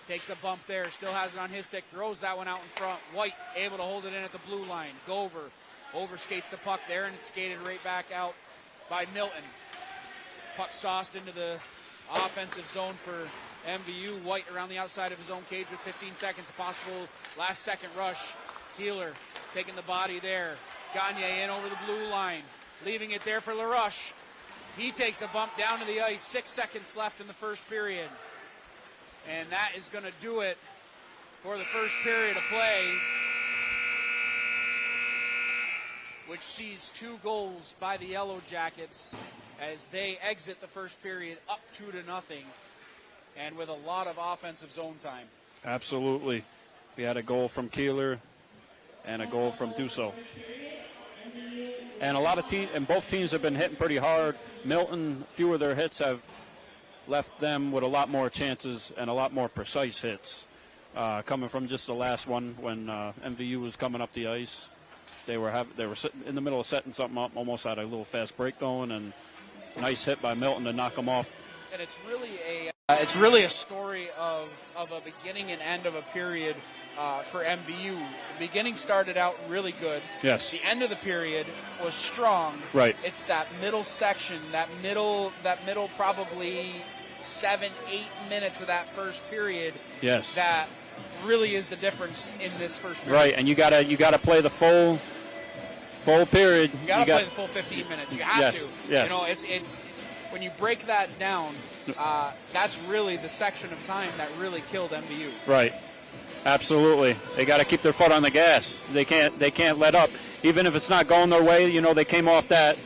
[SPEAKER 1] Takes a bump there. Still has it on his stick. Throws that one out in front. White able to hold it in at the blue line. Gover overskates the puck there and it's skated right back out by Milton. Puck sauced into the offensive zone for MVU. White around the outside of his own cage with 15 seconds. A possible last second rush. Keeler taking the body there. Gagne in over the blue line. Leaving it there for LaRush. He takes a bump down to the ice. 6 seconds left in the first period. And that is going to do it for the first period of play, which sees 2 goals by the Yellow Jackets as they exit the first period up 2-0 and with a lot of offensive zone time.
[SPEAKER 2] Absolutely. We had a goal from Keeler and a goal from Dusso. And both teams have been hitting pretty hard. Milton, a few of their hits have left them with a lot more chances and a lot more precise hits. Coming from just the last one when MVU was coming up the ice. They were sitting in the middle of setting something up, almost had a little fast break going, and nice hit by Milton to knock them off.
[SPEAKER 1] And it's really a story of a beginning and end of a period for MVU. The beginning started out really good.
[SPEAKER 2] Yes.
[SPEAKER 1] The end of the period was strong.
[SPEAKER 2] Right.
[SPEAKER 1] It's that middle section, that middle probably 7-8 minutes of that first period.
[SPEAKER 2] Yes.
[SPEAKER 1] That really is the difference in this first period.
[SPEAKER 2] Right, and you gotta play the full period.
[SPEAKER 1] You gotta play the full 15 minutes. You have to.
[SPEAKER 2] Yes.
[SPEAKER 1] You know, it's when you break that down, that's really the section of time that really killed MVU.
[SPEAKER 2] Right. Absolutely. They got to keep their foot on the gas. They can't let up. Even if it's not going their way, they came off that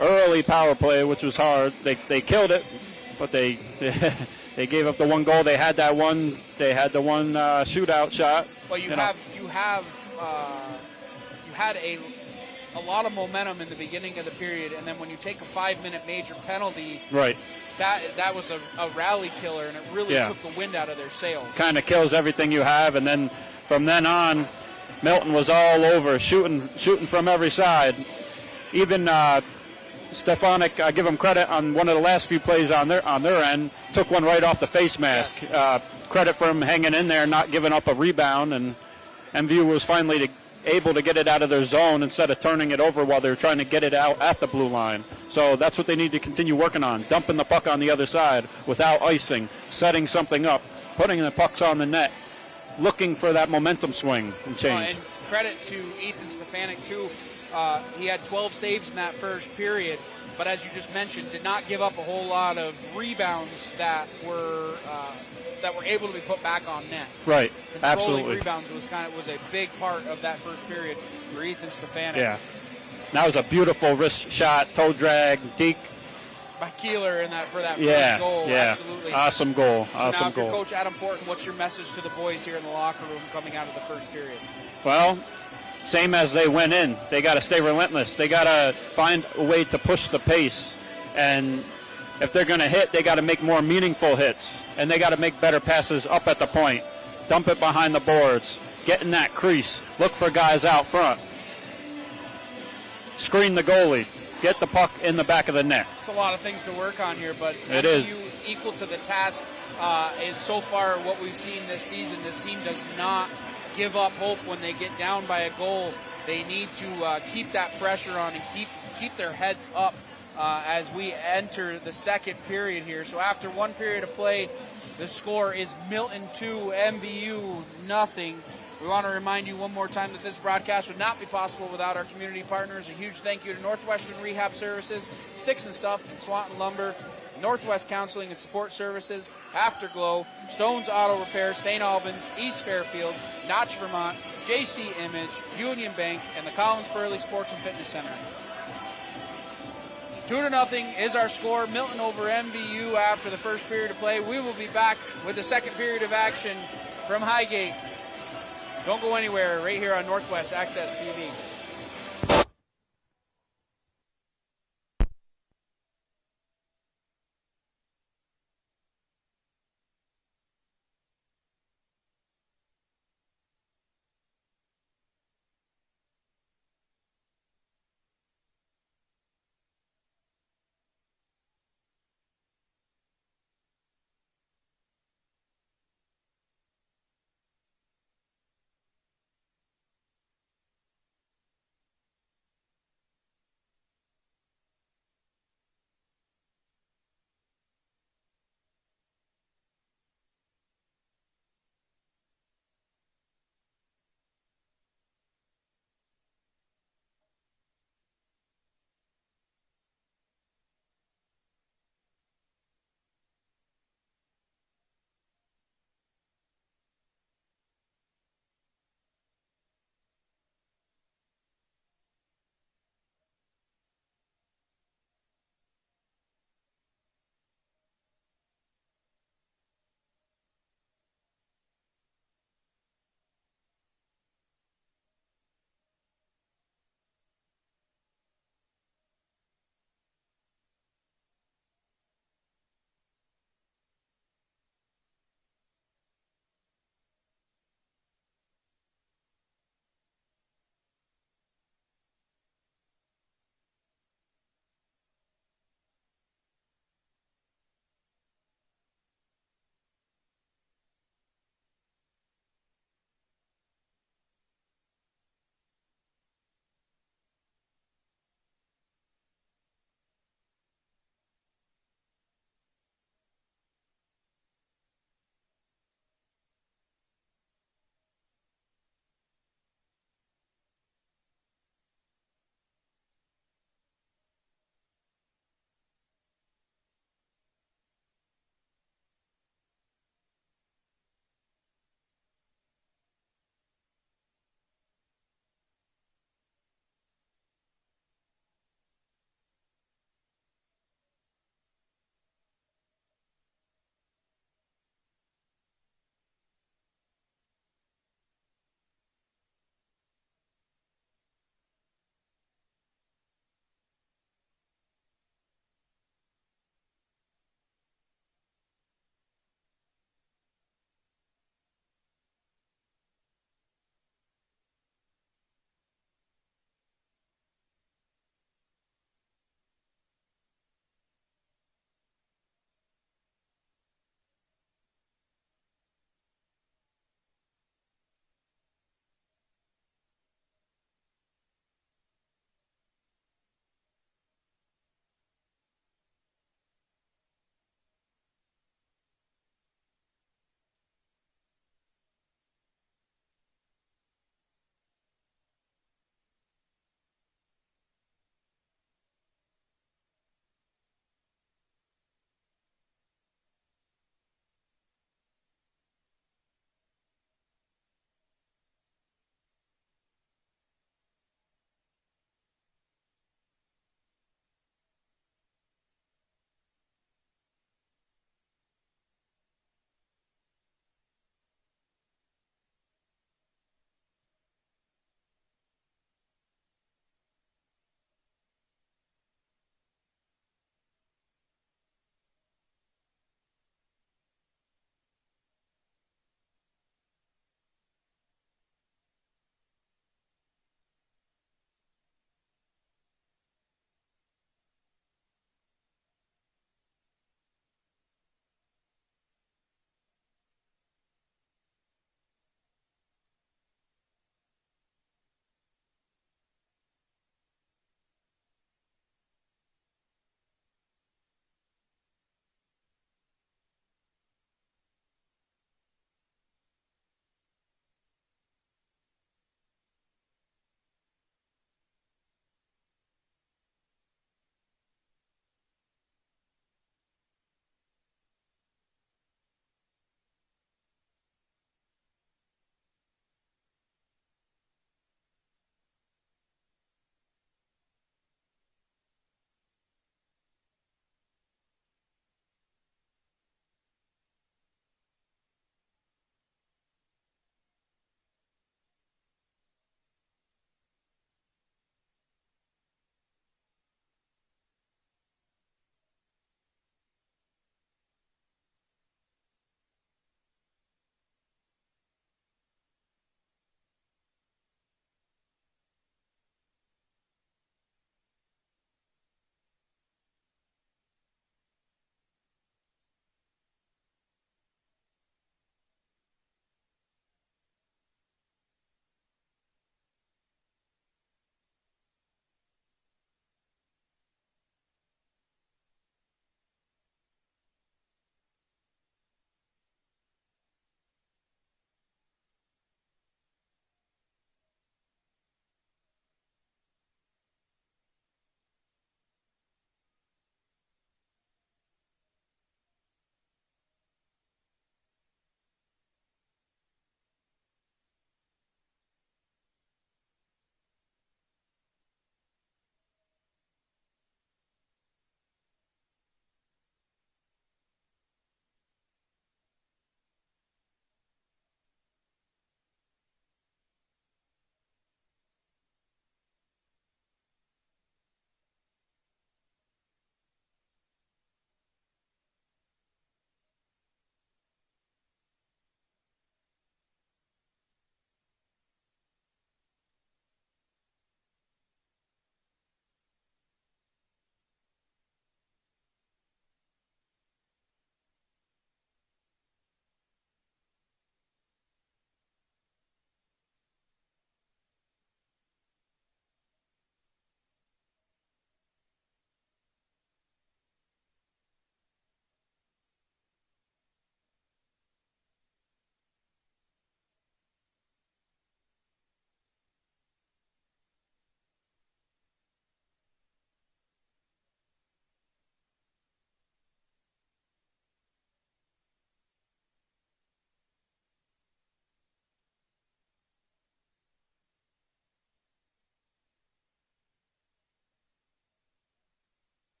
[SPEAKER 2] early power play, which was hard. They killed it, but they they gave up the one goal. They had the one shootout shot.
[SPEAKER 1] Well, you had a lot of momentum in the beginning of the period, and then when you take a 5-minute major penalty,
[SPEAKER 2] right,
[SPEAKER 1] that was a rally killer, and it really took the wind out of their sails. Kind
[SPEAKER 2] of kills everything you have, and then from then on, Milton was all over, shooting from every side. Even Stefanik, I give him credit on one of the last few plays on their end, took one right off the face mask. Yes. Credit for him hanging in there, not giving up a rebound, and MVU was finally able to get it out of their zone instead of turning it over while they were trying to get it out at the blue line. So that's what they need to continue working on, dumping the puck on the other side without icing, setting something up, putting the pucks on the net, looking for that momentum swing and change.
[SPEAKER 1] And credit to Ethan Stefanik, too. He had 12 saves in that first period, but as you just mentioned, did not give up a whole lot of rebounds that were able to be put back on net.
[SPEAKER 2] Right,
[SPEAKER 1] Controlling
[SPEAKER 2] absolutely.
[SPEAKER 1] Rebounds was a big part of that first period for Ethan Stefanik.
[SPEAKER 2] Yeah, that was a beautiful wrist shot, toe drag, deke.
[SPEAKER 1] By Keeler for that first goal.
[SPEAKER 2] Yeah,
[SPEAKER 1] absolutely.
[SPEAKER 2] Awesome goal.
[SPEAKER 1] So
[SPEAKER 2] awesome
[SPEAKER 1] now, if
[SPEAKER 2] goal.
[SPEAKER 1] you're Coach Adam Fortin, what's your message to the boys here in the locker room coming out of the first period?
[SPEAKER 2] Well, same as they went in. They got to stay relentless. They got to find a way to push the pace. And if they're going to hit, they got to make more meaningful hits. And they got to make better passes up at the point. Dump it behind the boards. Get in that crease. Look for guys out front. Screen the goalie. Get the puck in the back of the net.
[SPEAKER 1] It's a lot of things to work on here, but
[SPEAKER 2] it is
[SPEAKER 1] equal to the task. And so far, what we've seen this season, this team does not give up hope when they get down by a goal. They need to keep that pressure on and keep their heads up as we enter the second period here. So after one period of play, the score is Milton 2, MVU nothing. We want to remind you one more time that this broadcast would not be possible without our community partners. A huge thank you to Northwestern Rehab Services, Sticks and Stuff, and Swanton Lumber, Northwest Counseling and Support Services, Afterglow, Stone's Auto Repair, St. Albans, East Fairfield, Notch, Vermont, JC Image, Union Bank, and the Collins Burley Sports and Fitness Center. 2-0 is our score. Milton over MVU after the first period of play. We will be back with the second period of action from Highgate. Don't go anywhere, right here on Northwest Access TV.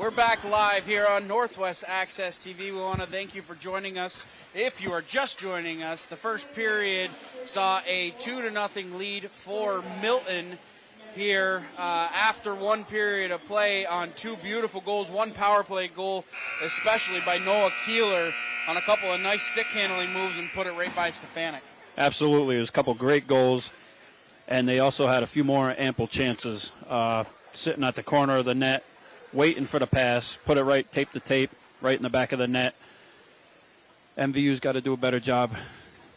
[SPEAKER 1] We're back live here on Northwest Access TV. We want to thank you for joining us. If you are just joining us, the first period saw a 2-0 lead for Milton here after one period of play on two beautiful goals, one power play goal, especially by Noah Keeler on a couple of nice stick handling moves and put it right by Stefanik.
[SPEAKER 2] Absolutely. It was a couple great goals, and they also had a few more ample chances sitting at the corner of the net, waiting for the pass, put it right, tape to tape, right in the back of the net. MVU's got to do a better job.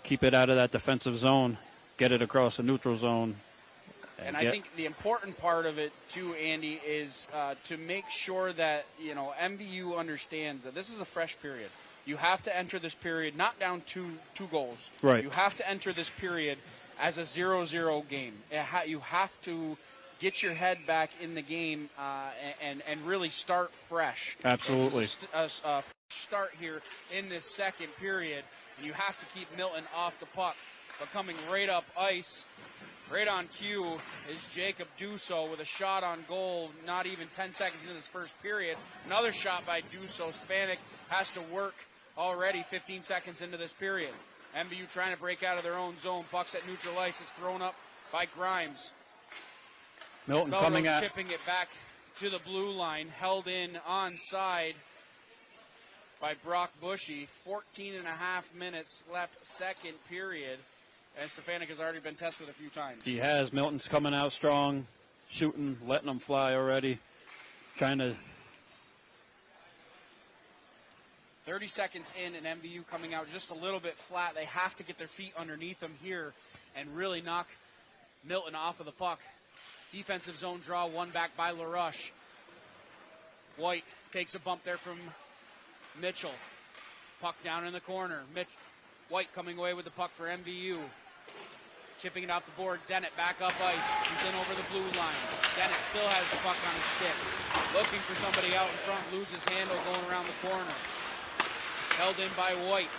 [SPEAKER 2] Keep it out of that defensive zone, get it across the neutral zone.
[SPEAKER 1] And I think the important part of it, too, Andy, is to make sure that, MVU understands that this is a fresh period. You have to enter this period not down two goals.
[SPEAKER 2] Right.
[SPEAKER 1] You have to enter this period as a 0-0 game. You have to get your head back in the game and really start fresh.
[SPEAKER 2] Absolutely.
[SPEAKER 1] A start here in this second period, and you have to keep Milton off the puck. But coming right up ice, right on cue, is Jacob Dusso with a shot on goal, not even 10 seconds into this first period. Another shot by Dusso. Stefanik has to work already 15 seconds into this period. MVU trying to break out of their own zone. Puck's at neutral ice. It's thrown up by Grimes.
[SPEAKER 2] Milton coming at,
[SPEAKER 1] chipping it back to the blue line, held in onside by Brock Bushy. 14 and a half minutes left, second period, and Stefanik has already been tested a few times.
[SPEAKER 2] He has. Milton's coming out strong, shooting, letting them fly already, trying to.
[SPEAKER 1] 30 seconds in, and MVU coming out just a little bit flat. They have to get their feet underneath them here and really knock Milton off of the puck. Defensive zone draw, one back by LaRush. White takes a bump there from Mitchell. Puck down in the corner. White coming away with the puck for MVU. Chipping it off the board. Dennett back up ice. He's in over the blue line. Dennett still has the puck on his stick. Looking for somebody out in front. Loses handle going around the corner. Held in by White.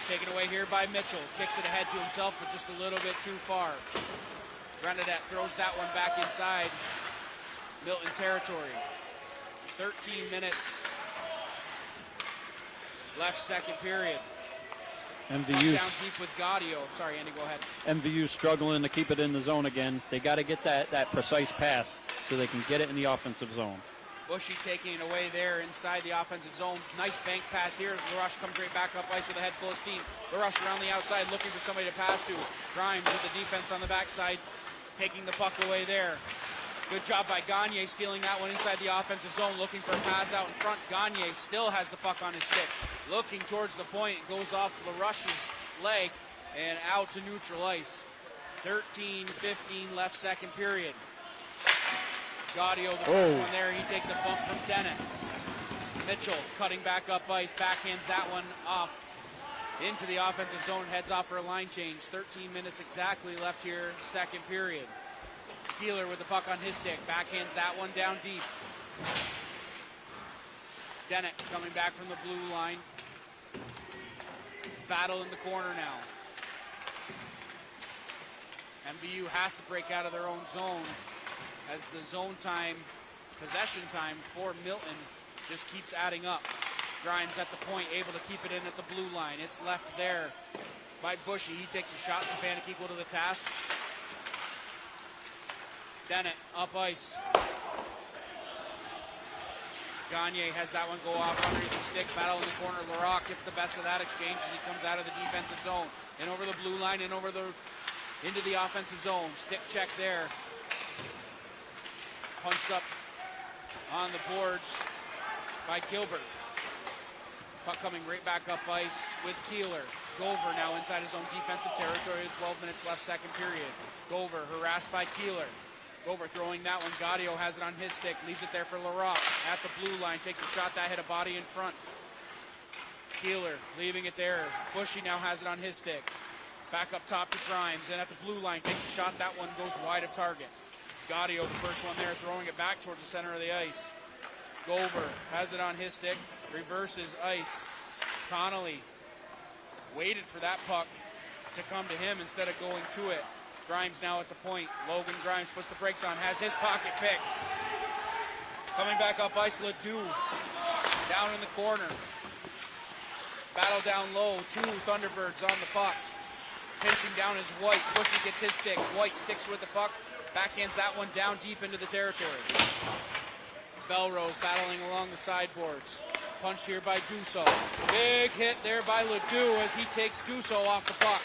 [SPEAKER 1] Taken away here by Mitchell. Kicks it ahead to himself, but just a little bit too far. Grenadette throws that one back inside Milton territory. 13 minutes left, second period.
[SPEAKER 2] MVU
[SPEAKER 1] down deep with Gaudio. Sorry, Andy, go ahead.
[SPEAKER 2] MVU struggling to keep it in the zone again. They got to get that precise pass so they can get it in the offensive zone.
[SPEAKER 1] Bushy taking it away there inside the offensive zone. Nice bank pass here as LaRush comes right back up ice with a head full of steam. LaRush around the outside looking for somebody to pass to. Grimes with the defense on the backside, taking the puck away there. Good job by Gagne stealing that one inside the offensive zone, looking for a pass out in front. Gagne still has the puck on his stick. Looking towards the point, goes off LaRush's leg and out to neutral ice. 13-15 left, second period. Gaudio, the first one there, he takes a bump from Dennett. Mitchell cutting back up ice, backhands that one off into the offensive zone, heads off for a line change. 13 minutes exactly left here, second period. Keeler with the puck on his stick, backhands that one down deep. Dennett coming back from the blue line. Battle in the corner now. MVU has to break out of their own zone as the zone time, possession time for Milton just keeps adding up. Grimes at the point, able to keep it in at the blue line. It's left there by Bushy. He takes a shot. Stefanik equal to the task. Dennett up ice. Gagne has that one go off underneath the stick. Battle in the corner. Larocque gets the best of that exchange as he comes out of the defensive zone. And over the blue line and into the offensive zone. Stick check there. Punched up on the boards by Gilbert. Puck coming right back up ice with Keeler. Gover now inside his own defensive territory. 12 minutes left, second period. Gover harassed by Keeler. Gover throwing that one. Gaudio has it on his stick. Leaves it there for Larocque. At the blue line. Takes a shot that hit a body in front. Keeler leaving it there. Bushy now has it on his stick. Back up top to Grimes. And at the blue line takes a shot. That one goes wide of target. Gaudio, the first one there, throwing it back towards the center of the ice. Gover has it on his stick. Reverses ice. Connolly waited for that puck to come to him instead of going to it. Grimes now at the point. Logan Grimes puts the brakes on, has his pocket picked. Coming back up ice, Ledoux down in the corner. Battle down low, 2 Thunderbirds on the puck. Pinching down is White. Bushy gets his stick. White sticks with the puck. Backhands that one down deep into the territory. Belrose battling along the sideboards. Punched here by Dussault. Big hit there by Ledoux as he takes Dussault off the puck.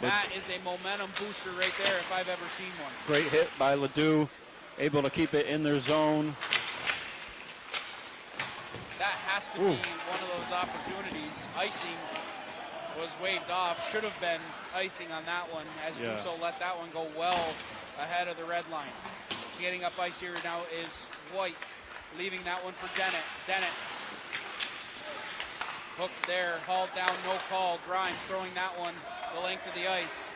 [SPEAKER 1] That is a momentum booster right there if I've ever seen one.
[SPEAKER 2] Great hit by Ledoux, able to keep it in their zone.
[SPEAKER 1] That has to be one of those opportunities. Icing was waved off. Should have been icing on that one as Dussault let that one go well ahead of the red line. Skating up ice here now is White, leaving that one for Dennett. Dennett hooked there, hauled down, no call. Grimes throwing that one the length of the ice.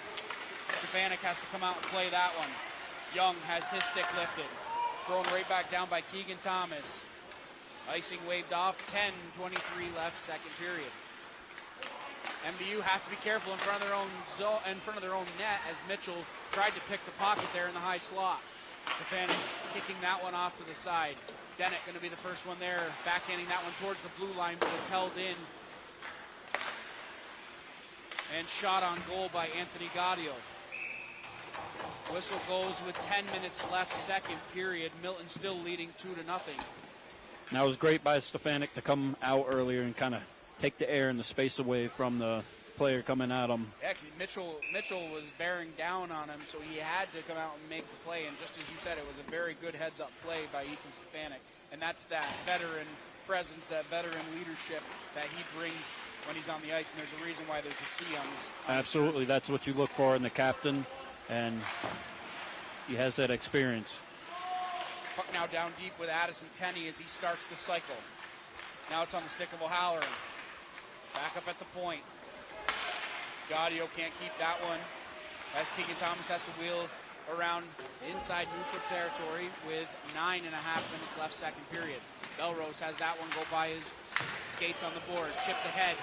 [SPEAKER 1] Stefanik has to come out and play that one. Young has his stick lifted. Thrown right back down by Keegan Thomas. Icing waved off, 10:23 left, second period. MVU has to be careful in front of their own zone, in front of their own net as Mitchell tried to pick the pocket there in the high slot. Stefanik kicking that one off to the side. Dennett going to be the first one there, backhanding that one towards the blue line, but is held in. And shot on goal by Anthony Gaudio. Whistle goes with 10 minutes left, second period. Milton still leading 2-0.
[SPEAKER 2] Now it was great by Stefanik to come out earlier and kind of take the air and the space away from the player coming at him.
[SPEAKER 1] Yeah, Mitchell was bearing down on him, so he had to come out and make the play. And just as you said, it was a very good heads-up play by Ethan Stefanik. And that's that veteran presence, that veteran leadership that he brings when he's on the ice. And there's a reason why there's a C on his
[SPEAKER 2] Absolutely, that's what you look for in the captain, and he has that experience.
[SPEAKER 1] Puck now down deep with Addison Tenney as he starts the cycle. Now it's on the stick of O'Halloran. Back up at the point. Gaudio can't keep that one as Keegan Thomas has to wheel around inside neutral territory with 9.5 minutes left, second period. Belrose has that one go by his skates on the board. Chipped ahead.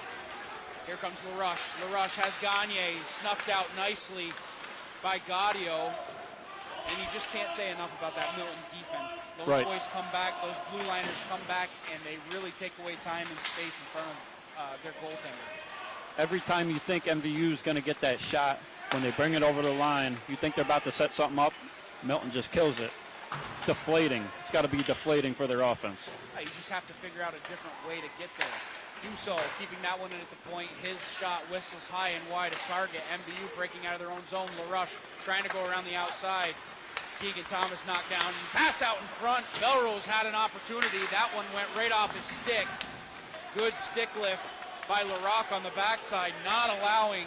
[SPEAKER 1] Here comes LaRush. LaRush has Gagne snuffed out nicely by Gaudio. And you just can't say enough about that Milton defense. Those boys come back, those blue liners come back, and they really take away time and space in front of their goaltender.
[SPEAKER 2] Every time you think MVU is going to get that shot, when they bring it over the line, you think they're about to set something up, Milton just kills it. Deflating. It's got to be deflating for their offense.
[SPEAKER 1] You just have to figure out a different way to get there. Dussault keeping that one in at the point. His shot whistles high and wide of target. MVU breaking out of their own zone. LaRush trying to go around the outside. Keegan Thomas knocked down. Pass out in front. Belrose had an opportunity. That one went right off his stick. Good stick lift by LaRock on the backside, not allowing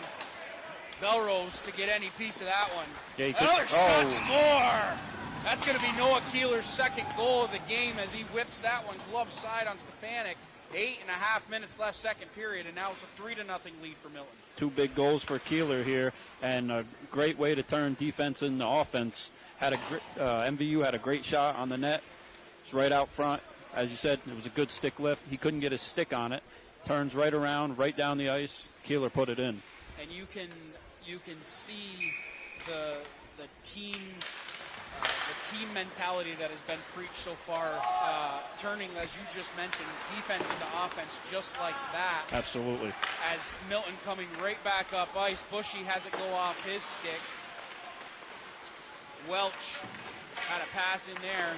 [SPEAKER 1] Belrose to get any piece of that one.
[SPEAKER 2] Yeah,
[SPEAKER 1] another shot score! That's going to be Noah Keeler's second goal of the game as he whips that one glove side on Stefanik. 8.5 minutes left, second period, and now it's a 3-0 lead for Milton.
[SPEAKER 2] Two big goals for Keeler here, and a great way to turn defense into offense. MVU had a great shot on the net. It's right out front. As you said, it was a good stick lift. He couldn't get his stick on it. Turns right around, right down the ice. Keeler put it in. And
[SPEAKER 1] you can see the team mentality that has been preached so far, turning, as you just mentioned, defense into offense just like that.
[SPEAKER 2] Absolutely.
[SPEAKER 1] As Milton coming right back up ice, Bushy has it go off his stick. Welch had a pass in there.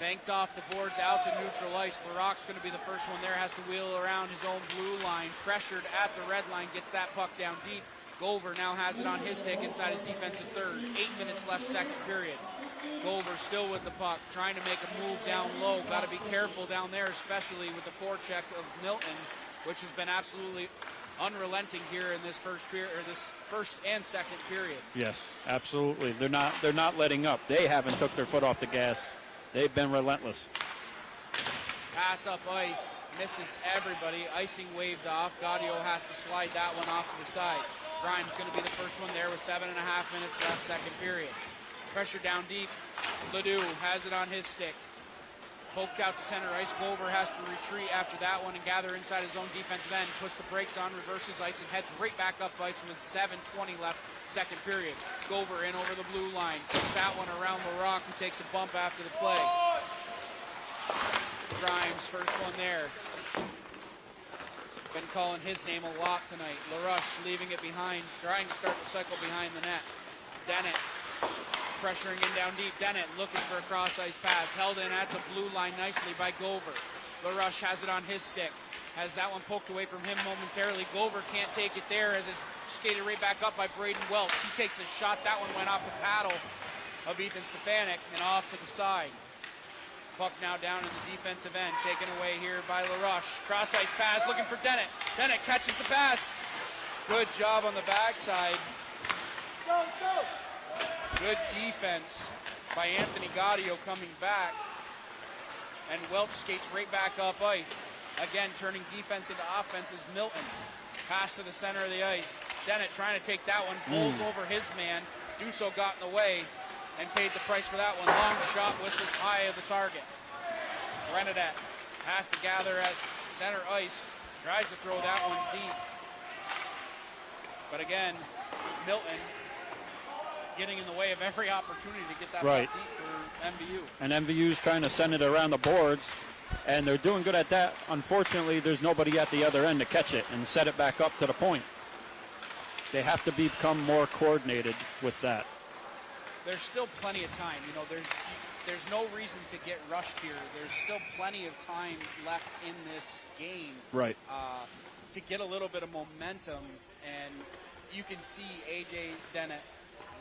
[SPEAKER 1] Banked off the boards out to neutral ice. LaRock's going to be the first one there. Has to wheel around his own blue line. Pressured at the red line. Gets that puck down deep. Golver now has it on his stick inside his defensive third. 8 minutes left, second period. Golver still with the puck. Trying to make a move down low. Got to be careful down there, especially with the forecheck of Milton, which has been absolutely unrelenting here in this first period, or this first and second period.
[SPEAKER 2] Yes, absolutely. They're not letting up. They haven't took their foot off the gas. They've been relentless.
[SPEAKER 1] Pass up ice, misses everybody. Icing waved off. Gaudio has to slide that one off to the side. Grimes going to be the first one there with 7.5 minutes left, second period. Pressure down deep. Ledoux has it on his stick. Poked out to center ice. Glover has to retreat after that one and gather inside his own defensive end. Puts the brakes on, reverses ice, and heads right back up ice with 7:20 left, second period. Glover in over the blue line. Takes that one around LaRock, who takes a bump after the play. Grimes, first one there. Been calling his name a lot tonight. LaRush leaving it behind, trying to start the cycle behind the net. Dennett pressuring in down deep. Dennett looking for a cross-ice pass. Held in at the blue line nicely by Glover. LaRush has it on his stick. Has that one poked away from him momentarily. Glover can't take it there as it's skated right back up by Braden Welch. He takes a shot. That one went off the paddle of Ethan Stefanik and off to the side. Puck now down in the defensive end. Taken away here by LaRush. Cross-ice pass looking for Dennett. Dennett catches the pass. Good job on the backside. Go, go. Good defense by Anthony Gaudio coming back. And Welch skates right back up ice. Again, turning defense into offense is Milton. Pass to the center of the ice. Dennett trying to take that one. Pulls over his man. Dusso got in the way and paid the price for that one. Long shot, whistles high of the target. Renadette has to gather at center ice. Tries to throw that one deep. But again, Milton getting in the way of every opportunity to get that puck deep for MVU.
[SPEAKER 2] And MVU's trying to send it around the boards, and they're doing good at that. Unfortunately, there's nobody at the other end to catch it and set it back up to the point. They have to become more coordinated with that.
[SPEAKER 1] There's still plenty of time. You know, there's no reason to get rushed here. There's still plenty of time left in this game.
[SPEAKER 2] Right.
[SPEAKER 1] To get a little bit of momentum, and you can see A.J. Dennett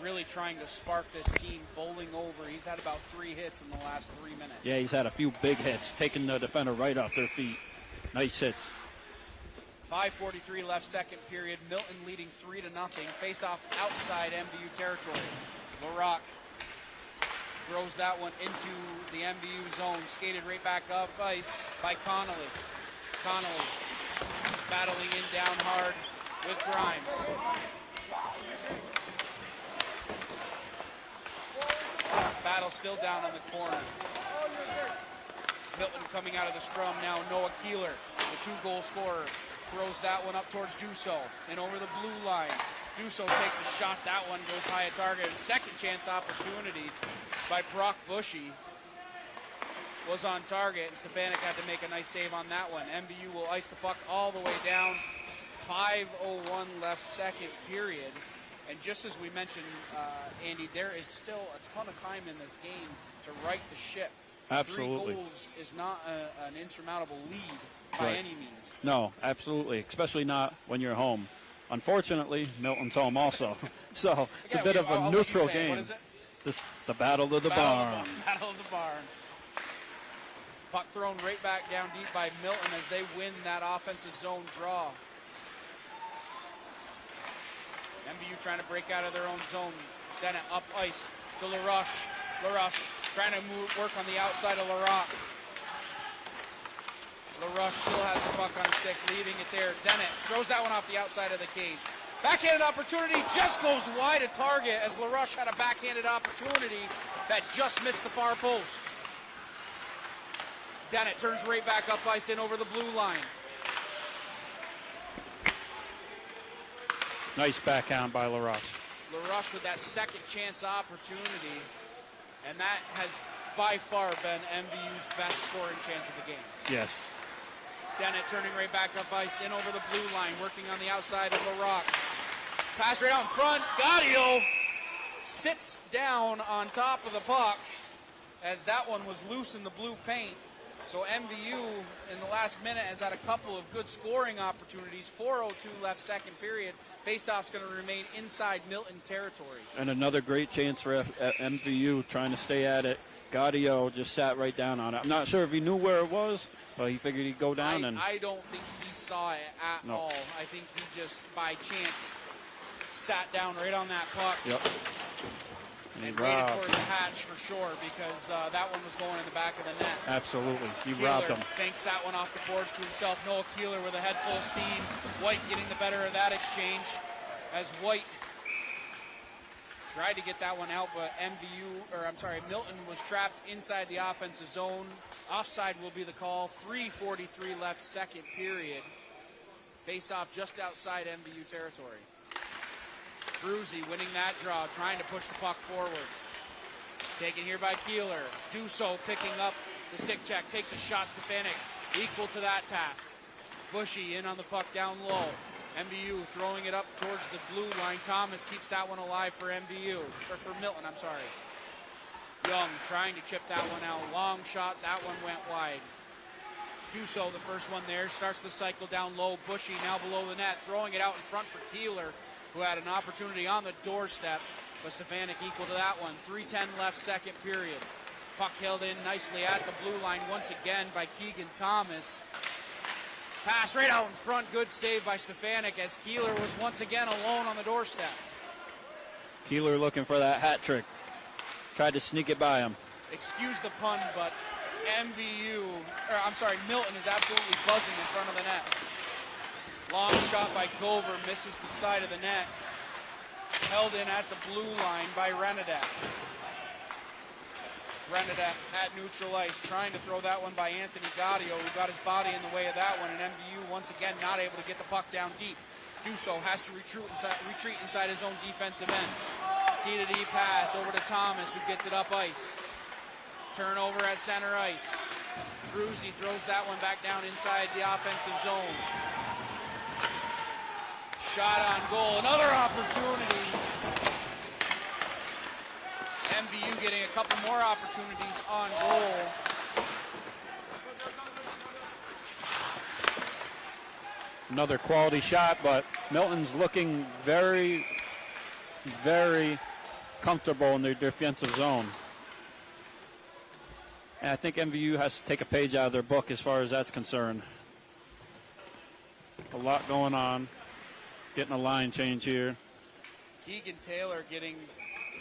[SPEAKER 1] really trying to spark this team, bowling over. He's had about 3 hits in the last 3 minutes.
[SPEAKER 2] Yeah, he's had a few big hits, taking the defender right off their feet. Nice hits.
[SPEAKER 1] 5:43 left, second period. Milton leading 3-0. Face-off outside MVU territory. LaRock throws that one into the MVU zone. Skated right back up ice by Connolly. Connolly battling in down hard with Grimes. Battle still down on the corner. Milton coming out of the scrum now. Noah Keeler, the 2-goal scorer, throws that one up towards Dusso and over the blue line. Dusso takes a shot. That one goes high at target. A second chance opportunity by Brock Bushy was on target. Stefanik had to make a nice save on that one. MVU will ice the puck all the way down. 5:01 left, second period. And just as we mentioned, Andy, there is still a ton of time in this game to right the ship.
[SPEAKER 2] Absolutely.
[SPEAKER 1] 3 goals is not an insurmountable lead by any means.
[SPEAKER 2] No, absolutely, especially not when you're home. Unfortunately, Milton's home also. So it's a bit of a neutral game.
[SPEAKER 1] What is it?
[SPEAKER 2] The Battle of the Barn.
[SPEAKER 1] Battle of the Barn. Puck thrown right back down deep by Milton as they win that offensive zone draw. MVU trying to break out of their own zone. Then up ice to LaRush. LaRush trying to work on the outside of LaRock. LaRush still has the puck on stick, leaving it there. Dennett throws that one off the outside of the cage. Backhanded opportunity just goes wide of target as LaRush had a backhanded opportunity that just missed the far post. Dennett turns right back up ice in over the blue line.
[SPEAKER 2] Nice backhand by LaRush.
[SPEAKER 1] LaRush with that second chance opportunity, and that has by far been MVU's best scoring chance of the game.
[SPEAKER 2] Yes.
[SPEAKER 1] Dennett turning right back up ice in over the blue line, working on the outside of LaRock. Pass right out in front. Gaudio sits down on top of the puck as that one was loose in the blue paint. So MVU in the last minute has had a couple of good scoring opportunities. 4:02 left, second period. Faceoff's going to remain inside Milton territory.
[SPEAKER 2] And another great chance for MVU trying to stay at it. Gaudio just sat right down on it. I'm not sure if he knew where it was, but he figured he'd go down.
[SPEAKER 1] I don't think he saw it at all. I think he just, by chance, sat down right on that puck.
[SPEAKER 2] Yep.
[SPEAKER 1] And waited for it to hatch for sure, because that one was going in the back of the net.
[SPEAKER 2] Absolutely. He
[SPEAKER 1] Keeler
[SPEAKER 2] robbed him.
[SPEAKER 1] banks that one off the boards to himself. Noah Keeler with a head full of steam. White getting the better of that exchange as White Tried to get that one out, but Milton was trapped inside the offensive zone. Offside will be the call. 3:43 left, second period. Face-off just outside MVU territory. Bruzy winning that draw, trying to push the puck forward. Taken here by Keeler. Dusso picking up the stick check, takes a shot. Stefanik equal to that task. Bushy in on the puck down low. MVU throwing it up towards the blue line. Thomas keeps that one alive for Milton, I'm sorry. Young trying to chip that one out. Long shot, that one went wide. Dusso, the first one there, starts the cycle down low. Bushy now below the net, throwing it out in front for Keeler, who had an opportunity on the doorstep, but Stefanik equal to that one. 3:10 left, second period. Puck held in nicely at the blue line once again by Keegan Thomas. Pass right out in front, good save by Stefanik as Keeler was once again alone on the doorstep.
[SPEAKER 2] Keeler looking for that hat trick. Tried to sneak it by him.
[SPEAKER 1] Excuse the pun, but Milton is absolutely buzzing in front of the net. Long shot by Gover, misses the side of the net. Held in at the blue line by Renadat. Renadat at neutral ice, trying to throw that one by Anthony Gaudio, who got his body in the way of that one, and MVU once again not able to get the puck down deep. Dusso has to retreat inside his own defensive end. D-to-D pass over to Thomas, who gets it up ice. Turnover at center ice. Bruzy throws that one back down inside the offensive zone. Shot on goal, another opportunity. MVU getting a couple more opportunities on goal.
[SPEAKER 2] Another quality shot, but Milton's looking very, very comfortable in their defensive zone. And I think MVU has to take a page out of their book as far as that's concerned. A lot going on. Getting a line change here.
[SPEAKER 1] Keegan Taylor getting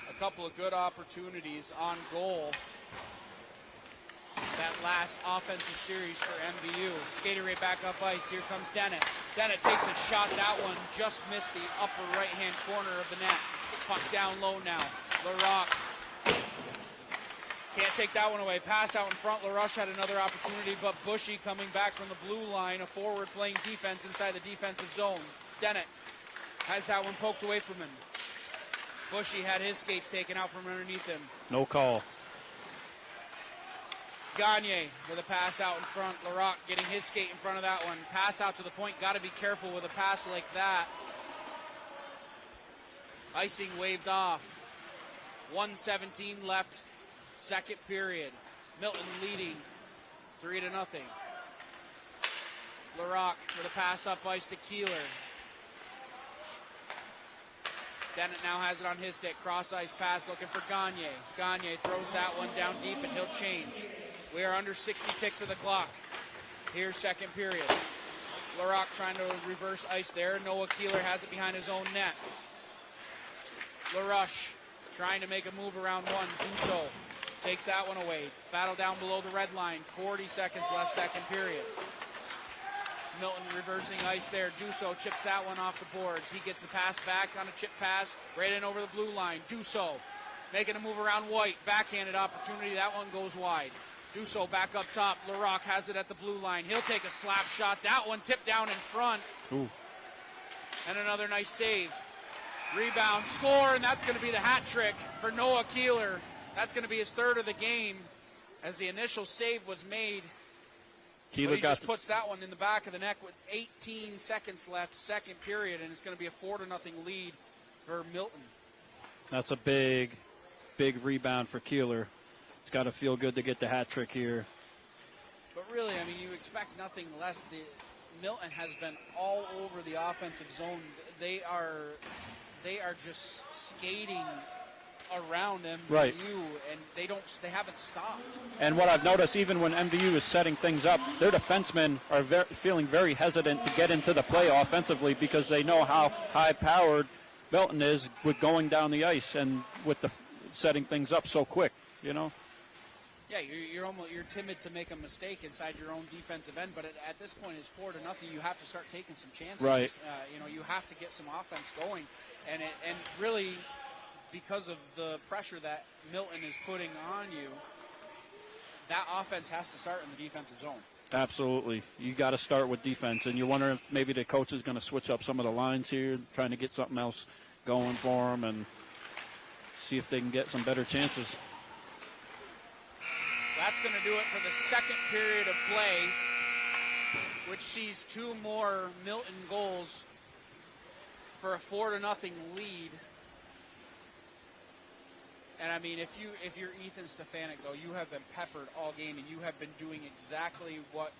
[SPEAKER 1] a couple of good opportunities on goal. That last offensive series for MVU. Skater right back up ice. Here comes Dennett. Dennett takes a shot. That one just missed the upper right-hand corner of the net. Puck down low now. LaRock can't take that one away. Pass out in front. LaRush had another opportunity, but Bushy coming back from the blue line. A forward playing defense inside the defensive zone. Dennett has that one poked away from him. Bushy had his skates taken out from underneath him.
[SPEAKER 2] No call.
[SPEAKER 1] Gagne with a pass out in front. LaRock getting his skate in front of that one. Pass out to the point. Got to be careful with a pass like that. Icing waved off. 1:17 left, second period. Milton leading 3-0. LaRock with a pass up ice to Keeler. Dennett now has it on his stick. Cross ice pass looking for Gagne. Gagne throws that one down deep and he'll change. We are under 60 ticks of the clock. Here's second period. LaRock trying to reverse ice there. Noah Keeler has it behind his own net. LaRush trying to make a move around one. Dusso takes that one away. Battle down below the red line. 40 seconds left, second period. Milton reversing ice there. Dusso chips that one off the boards. He gets the pass back on a chip pass right in over the blue line. Dusso making a move around White. Backhanded opportunity. That one goes wide. Dusso back up top. LaRock has it at the blue line. He'll take a slap shot. That one tipped down in front.
[SPEAKER 2] Ooh.
[SPEAKER 1] And another nice save. Rebound, score, and that's going to be the hat trick for Noah Keeler. That's going to be his third of the game as the initial save was made. Keeler just puts that one in the back of the net with 18 seconds left, second period, and it's going to be a 4-0 lead for Milton.
[SPEAKER 2] That's a big, big rebound for Keeler. It's got to feel good to get the hat trick here.
[SPEAKER 1] But really, I mean, you expect nothing less. Milton has been all over the offensive zone. They are just skating around MVU,
[SPEAKER 2] right,
[SPEAKER 1] and they haven't stopped.
[SPEAKER 2] And what I've noticed, even when MVU is setting things up, their defensemen are feeling very hesitant to get into the play offensively because they know how high-powered Milton is with going down the ice and with the setting things up so quick, you know.
[SPEAKER 1] Yeah, you're timid to make a mistake inside your own defensive end, but at this point it's 4-0. You have to start taking some chances.
[SPEAKER 2] Right.
[SPEAKER 1] You have to get some offense going, and really because of the pressure that Milton is putting on you, that offense has to start in the defensive zone.
[SPEAKER 2] Absolutely. You got to start with defense, and you're wondering if maybe the coach is going to switch up some of the lines here, trying to get something else going for them and see if they can get some better chances.
[SPEAKER 1] That's going to do it for the second period of play, which sees 2 more Milton goals for a 4-0 lead. And I mean, if you're Ethan Stefanik, though, you have been peppered all game, and you have been doing exactly what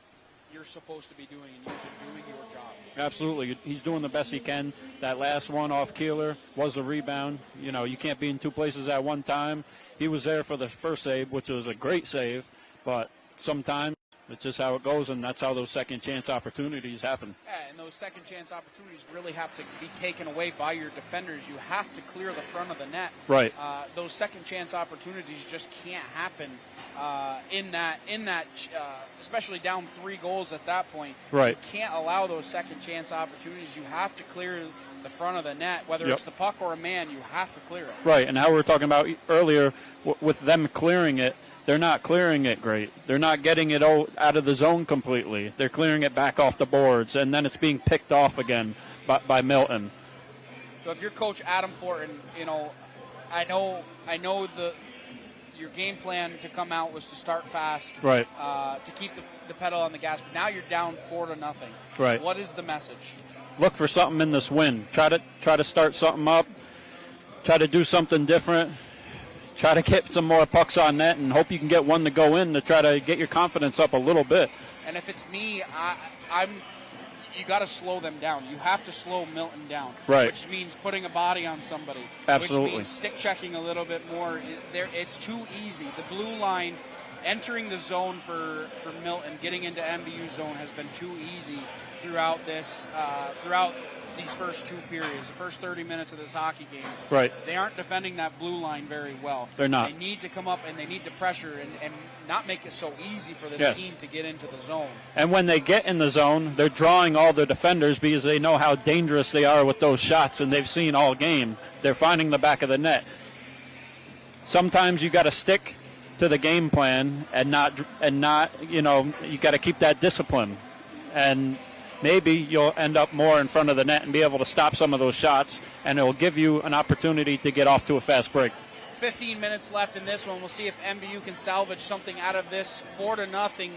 [SPEAKER 1] you're supposed to be doing, and you've been doing your job.
[SPEAKER 2] Absolutely. He's doing the best he can. That last one off Keeler was a rebound. You know, you can't be in 2 places at one time. He was there for the first save, which was a great save, but sometimes it's just how it goes, and that's how those second chance opportunities happen.
[SPEAKER 1] Yeah, and those second chance opportunities really have to be taken away by your defenders. You have to clear the front of the net.
[SPEAKER 2] Right.
[SPEAKER 1] Those second chance opportunities just can't happen in that, especially down 3 goals at that point.
[SPEAKER 2] Right.
[SPEAKER 1] You can't allow those second chance opportunities. You have to clear the front of the net, whether
[SPEAKER 2] Yep.
[SPEAKER 1] it's the puck or a man. You have to clear it.
[SPEAKER 2] Right, and how we were talking about earlier with them clearing it, they're not clearing it great. They're not getting it out of the zone completely. They're clearing it back off the boards, and then it's being picked off again by Milton.
[SPEAKER 1] So if you're Coach Adam Fortin, you know, I know your game plan to come out was to start fast,
[SPEAKER 2] Right.
[SPEAKER 1] To keep the pedal on the gas. But now you're down 4-0.
[SPEAKER 2] Right.
[SPEAKER 1] What is the message?
[SPEAKER 2] Look for something in this win. Try to start something up. Try to do something different. Try to get some more pucks on net and hope you can get one to go in to try to get your confidence up a little bit.
[SPEAKER 1] And if it's me, you got to slow them down. You have to slow Milton down,
[SPEAKER 2] Right.
[SPEAKER 1] Which means putting a body on somebody.
[SPEAKER 2] Absolutely.
[SPEAKER 1] Which means stick checking a little bit more. It's too easy. The blue line entering the zone for Milton, getting into MVU zone has been too easy throughout these first 2 periods, the first 30 minutes of this hockey game.
[SPEAKER 2] Right.
[SPEAKER 1] They aren't defending that blue line very well.
[SPEAKER 2] They're not.
[SPEAKER 1] They need to come up and they need to pressure and not make it so easy for this
[SPEAKER 2] Yes.
[SPEAKER 1] team to get into the zone.
[SPEAKER 2] And when they get in the zone, they're drawing all their defenders because they know how dangerous they are with those shots, and they've seen all game. They're finding the back of the net. Sometimes you got to stick to the game plan and not you got to keep that discipline. And maybe you'll end up more in front of the net and be able to stop some of those shots, and it will give you an opportunity to get off to a fast break.
[SPEAKER 1] 15 minutes left in this one. We'll see if MVU can salvage something out of this 4-0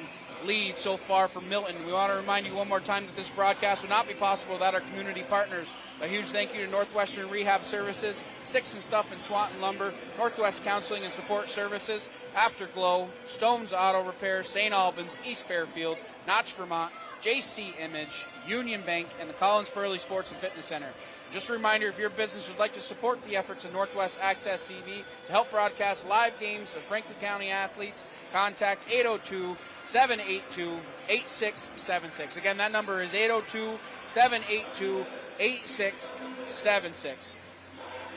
[SPEAKER 1] lead so far for Milton. We want to remind you one more time that this broadcast would not be possible without our community partners. A huge thank you to Northwestern Rehab Services, Sticks and Stuff and Swanton Lumber, Northwest Counseling and Support Services, Afterglow, Stone's Auto Repair, St. Albans, East Fairfield, Notch, Vermont, JC Image, Union Bank, and the Collins Pearly Sports and Fitness Center. Just a reminder, if your business would like to support the efforts of Northwest Access TV to help broadcast live games of Franklin County athletes, contact 802-782-8676. Again, that number is 802-782-8676.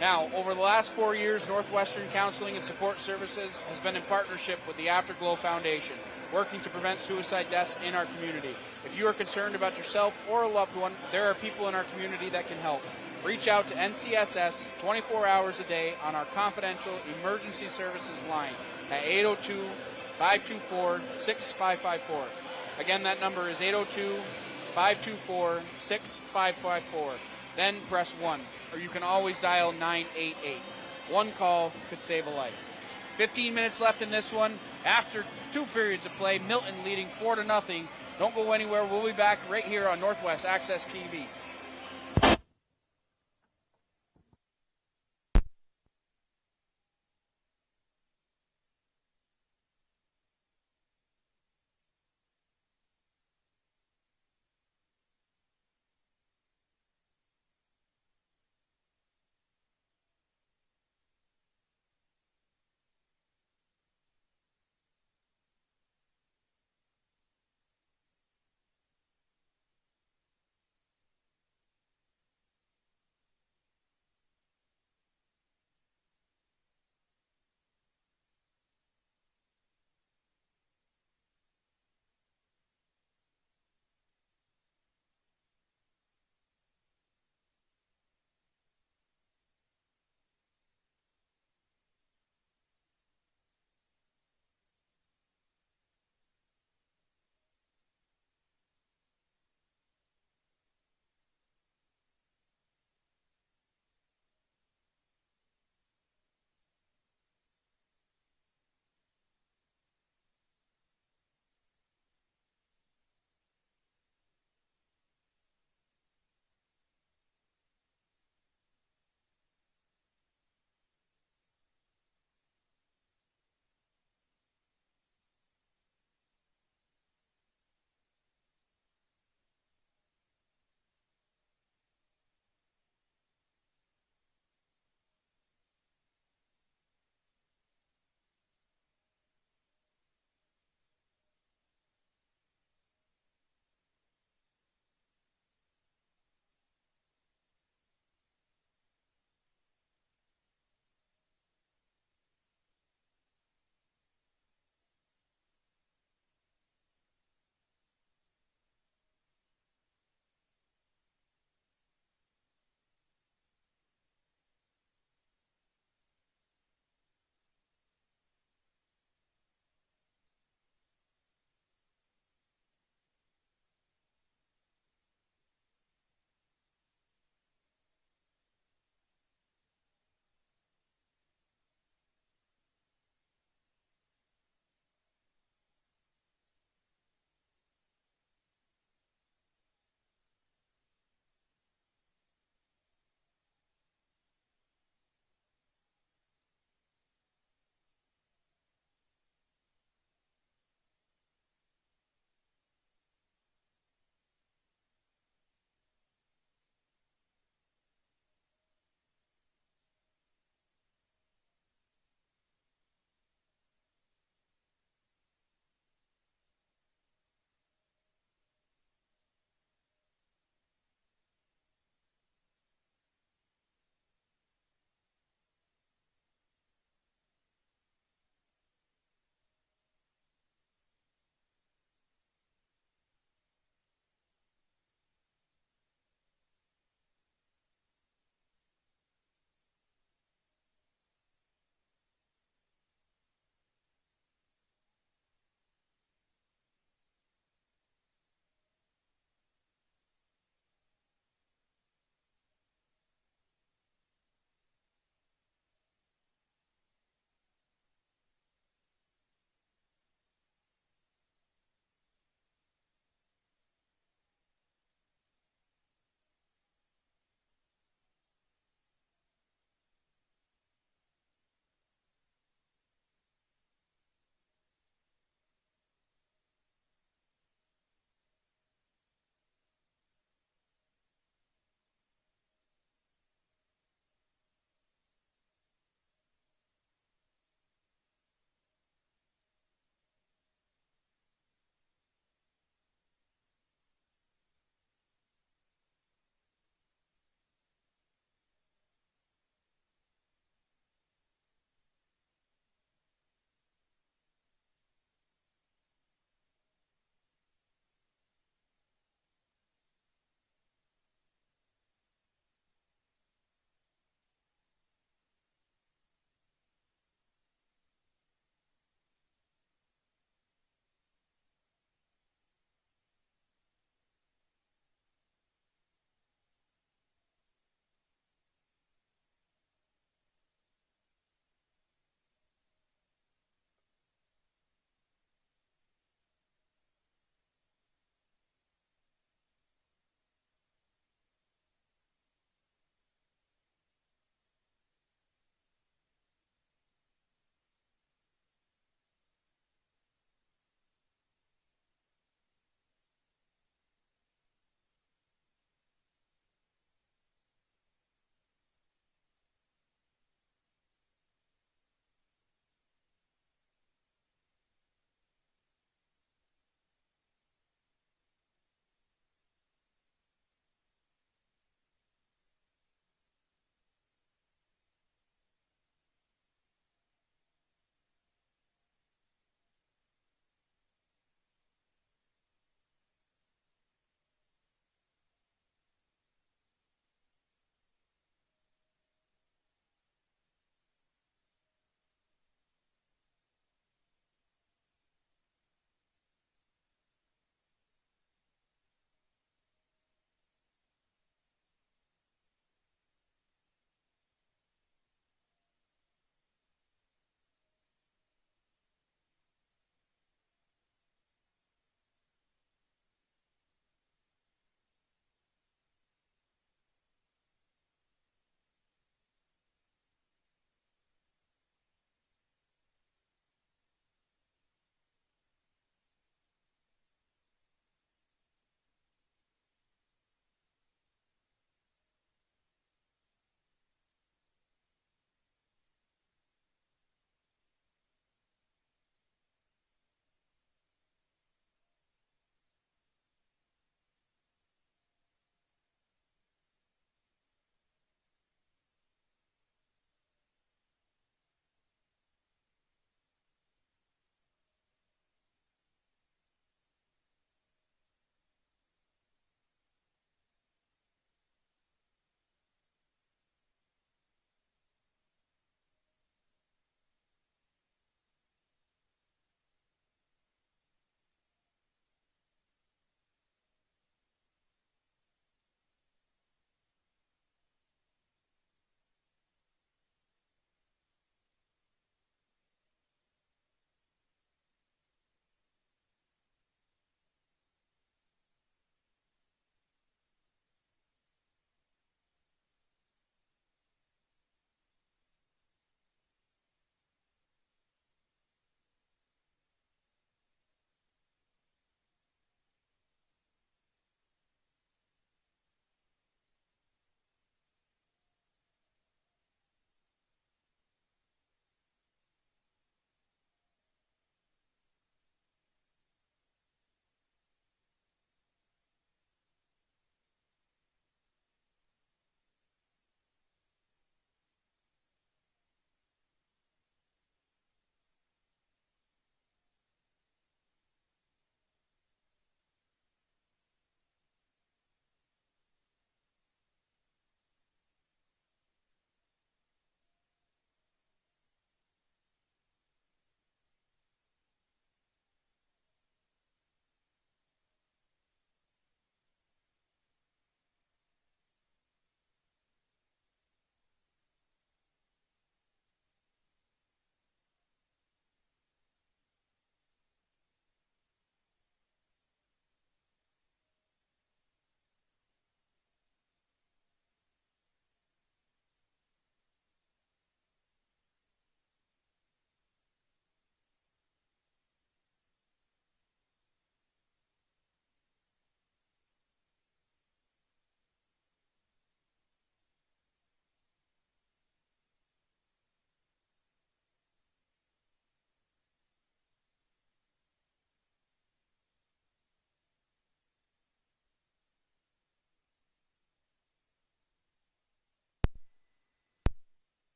[SPEAKER 1] Now, over the last 4 years, Northwestern Counseling and Support Services has been in partnership with the Afterglow Foundation, working to prevent suicide deaths in our community. If you are concerned about yourself or a loved one, there are people in our community that can help. Reach out to NCSS 24 hours a day on our confidential emergency services line at 802-524-6554. Again, that number is 802-524-6554. Then press 1, or you can always dial 988. One call could save a life. 15 minutes left in this one. After 2 periods of play, Milton leading 4-0. Don't go anywhere. We'll be back right here on Northwest Access TV.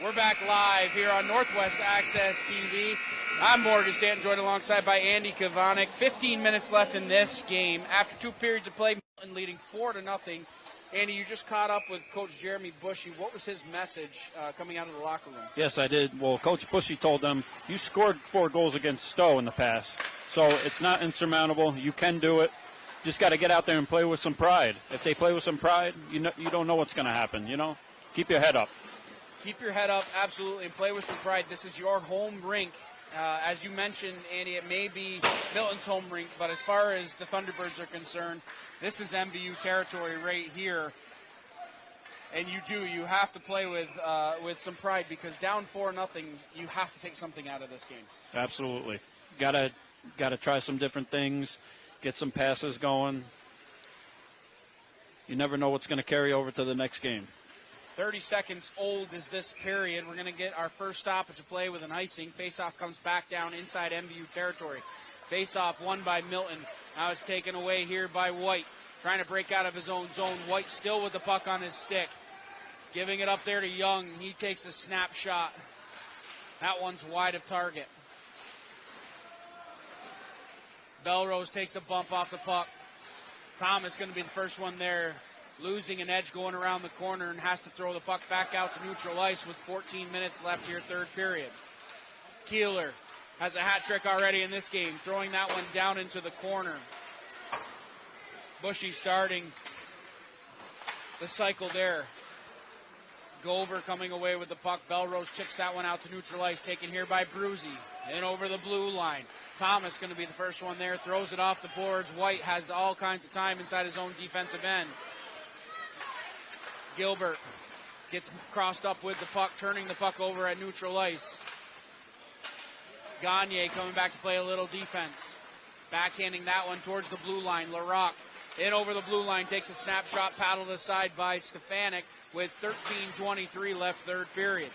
[SPEAKER 1] We're back live here on Northwest Access TV. I'm Morgan Stanton, joined alongside by Andy Kavanik. 15 minutes left in this game. After 2 periods of play, Milton leading 4-0. Andy, you just caught up with Coach Jeremy Bushy. What was his message coming out of the locker room?
[SPEAKER 2] Yes, I did. Well, Coach Bushy told them, you scored 4 goals against Stowe in the past, so it's not insurmountable. You can do it. Just got to get out there and play with some pride. If they play with some pride, you don't know what's going to happen, Keep your head up.
[SPEAKER 1] Keep your head up, absolutely, and play with some pride. This is your home rink. As you mentioned, Andy, it may be Milton's home rink, but as far as the Thunderbirds are concerned, this is MVU territory right here. And you have to play with some pride, because down 4-0, you have to take something out of this game. Absolutely.
[SPEAKER 2] Gotta try some different things, get some passes going. You never know what's going to carry over to the next game.
[SPEAKER 1] 30 seconds old is this period. We're going to get our first stoppage of play with an icing. Faceoff comes back down inside MVU territory. Faceoff won by Milton. Now it's taken away here by White. Trying to break out of his own zone. White still with the puck on his stick. Giving it up there to Young. He takes a snapshot. That one's wide of target. Belrose takes a bump off the puck. Thomas going to be the first one there. Losing an edge going around the corner and has to throw the puck back out to neutral ice with 14 minutes left here, third period. Keeler has a hat trick already in this game, throwing that one down into the corner. Bushy starting the cycle there. Gover coming away with the puck. Belrose chips that one out to neutral ice, taken here by Bruzy. In over the blue line. Thomas going to be the first one there, throws it off the boards. White has all kinds of time inside his own defensive end. Gilbert gets crossed up with the puck, turning the puck over at neutral ice. Gagne coming back to play a little defense. Backhanding that one towards the blue line. Larocque in over the blue line, takes a snapshot, paddled aside by Stefanik with 13:23 left, third period.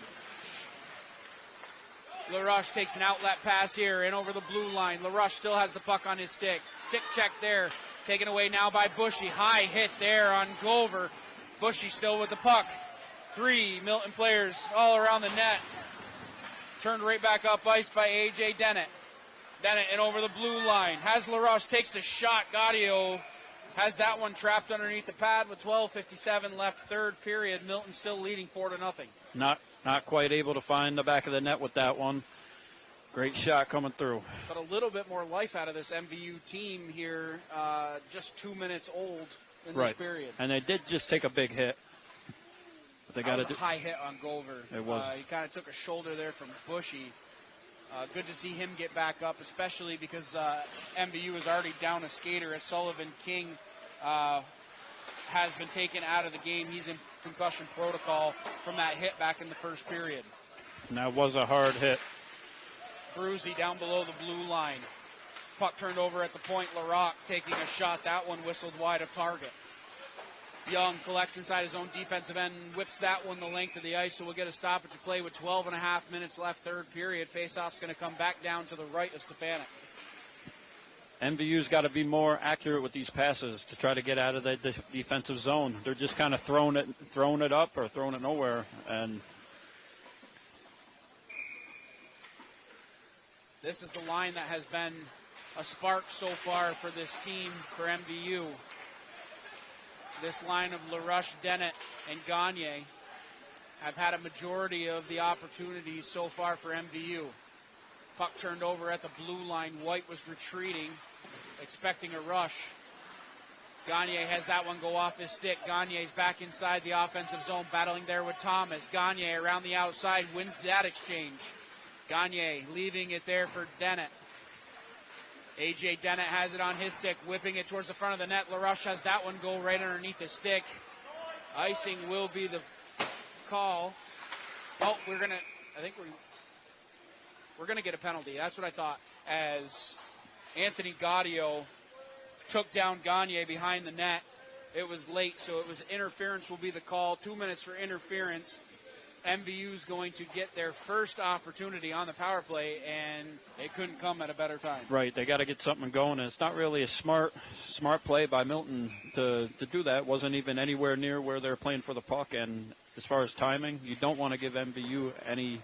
[SPEAKER 1] LaRoche takes an outlet pass here, in over the blue line. LaRoche still has the puck on his stick. Stick check there, taken away now by Bushy. High hit there on Gover. Bushy still with the puck. 3 Milton players all around the net. Turned right back up ice by A.J. Dennett. Dennett in over the blue line. Has LaRoche, takes a shot. Gaudio has that one trapped underneath the pad with 12:57 left, third period. Milton still leading 4-0.
[SPEAKER 2] Not quite able to find the back of the net with that one. Great shot coming through.
[SPEAKER 1] But a little bit more life out of this MVU team here, just 2 minutes old in this period.
[SPEAKER 2] And they did just take a big hit. But they got
[SPEAKER 1] a high hit on Gover.
[SPEAKER 2] It was.
[SPEAKER 1] He kind of took a shoulder there from Bushy. Good to see him get back up, especially because MVU is already down a skater as Sullivan King has been taken out of the game. He's in concussion protocol from that hit back in the first period.
[SPEAKER 2] And that was a hard hit.
[SPEAKER 1] Bruzy down below the blue line. Puck turned over at the point. Larocque taking a shot. That one whistled wide of target. Young collects inside his own defensive end and whips that one the length of the ice, so we'll get a stoppage of play with 12.5 minutes left, third period. Faceoff's going to come back down to the right of Stefanik.
[SPEAKER 2] MVU's got to be more accurate with these passes to try to get out of the defensive zone. They're just kind of throwing it up or throwing it nowhere. And
[SPEAKER 1] this is the line that has been a spark so far for this team, for MVU. This line of LaRoche, Dennett, and Gagne have had a majority of the opportunities so far for MVU. Puck turned over at the blue line. White was retreating, expecting a rush. Gagne has that one go off his stick. Gagne's back inside the offensive zone, battling there with Thomas. Gagne around the outside wins that exchange. Gagne leaving it there for Dennett. A.J. Dennett has it on his stick, whipping it towards the front of the net. LaRoche has that one go right underneath his stick. Icing will be the call. Oh, we're going to get a penalty. That's what I thought, as Anthony Gaudio took down Gagne behind the net. It was late, so it was interference will be the call. 2 minutes for interference. MVU's going to get their first opportunity on the power play, and they couldn't come at a better time.
[SPEAKER 2] Right, they got to get something going, and it's not really a smart play by Milton to do that. It wasn't even anywhere near where they're playing for the puck, and as far as timing, you don't want to give MVU any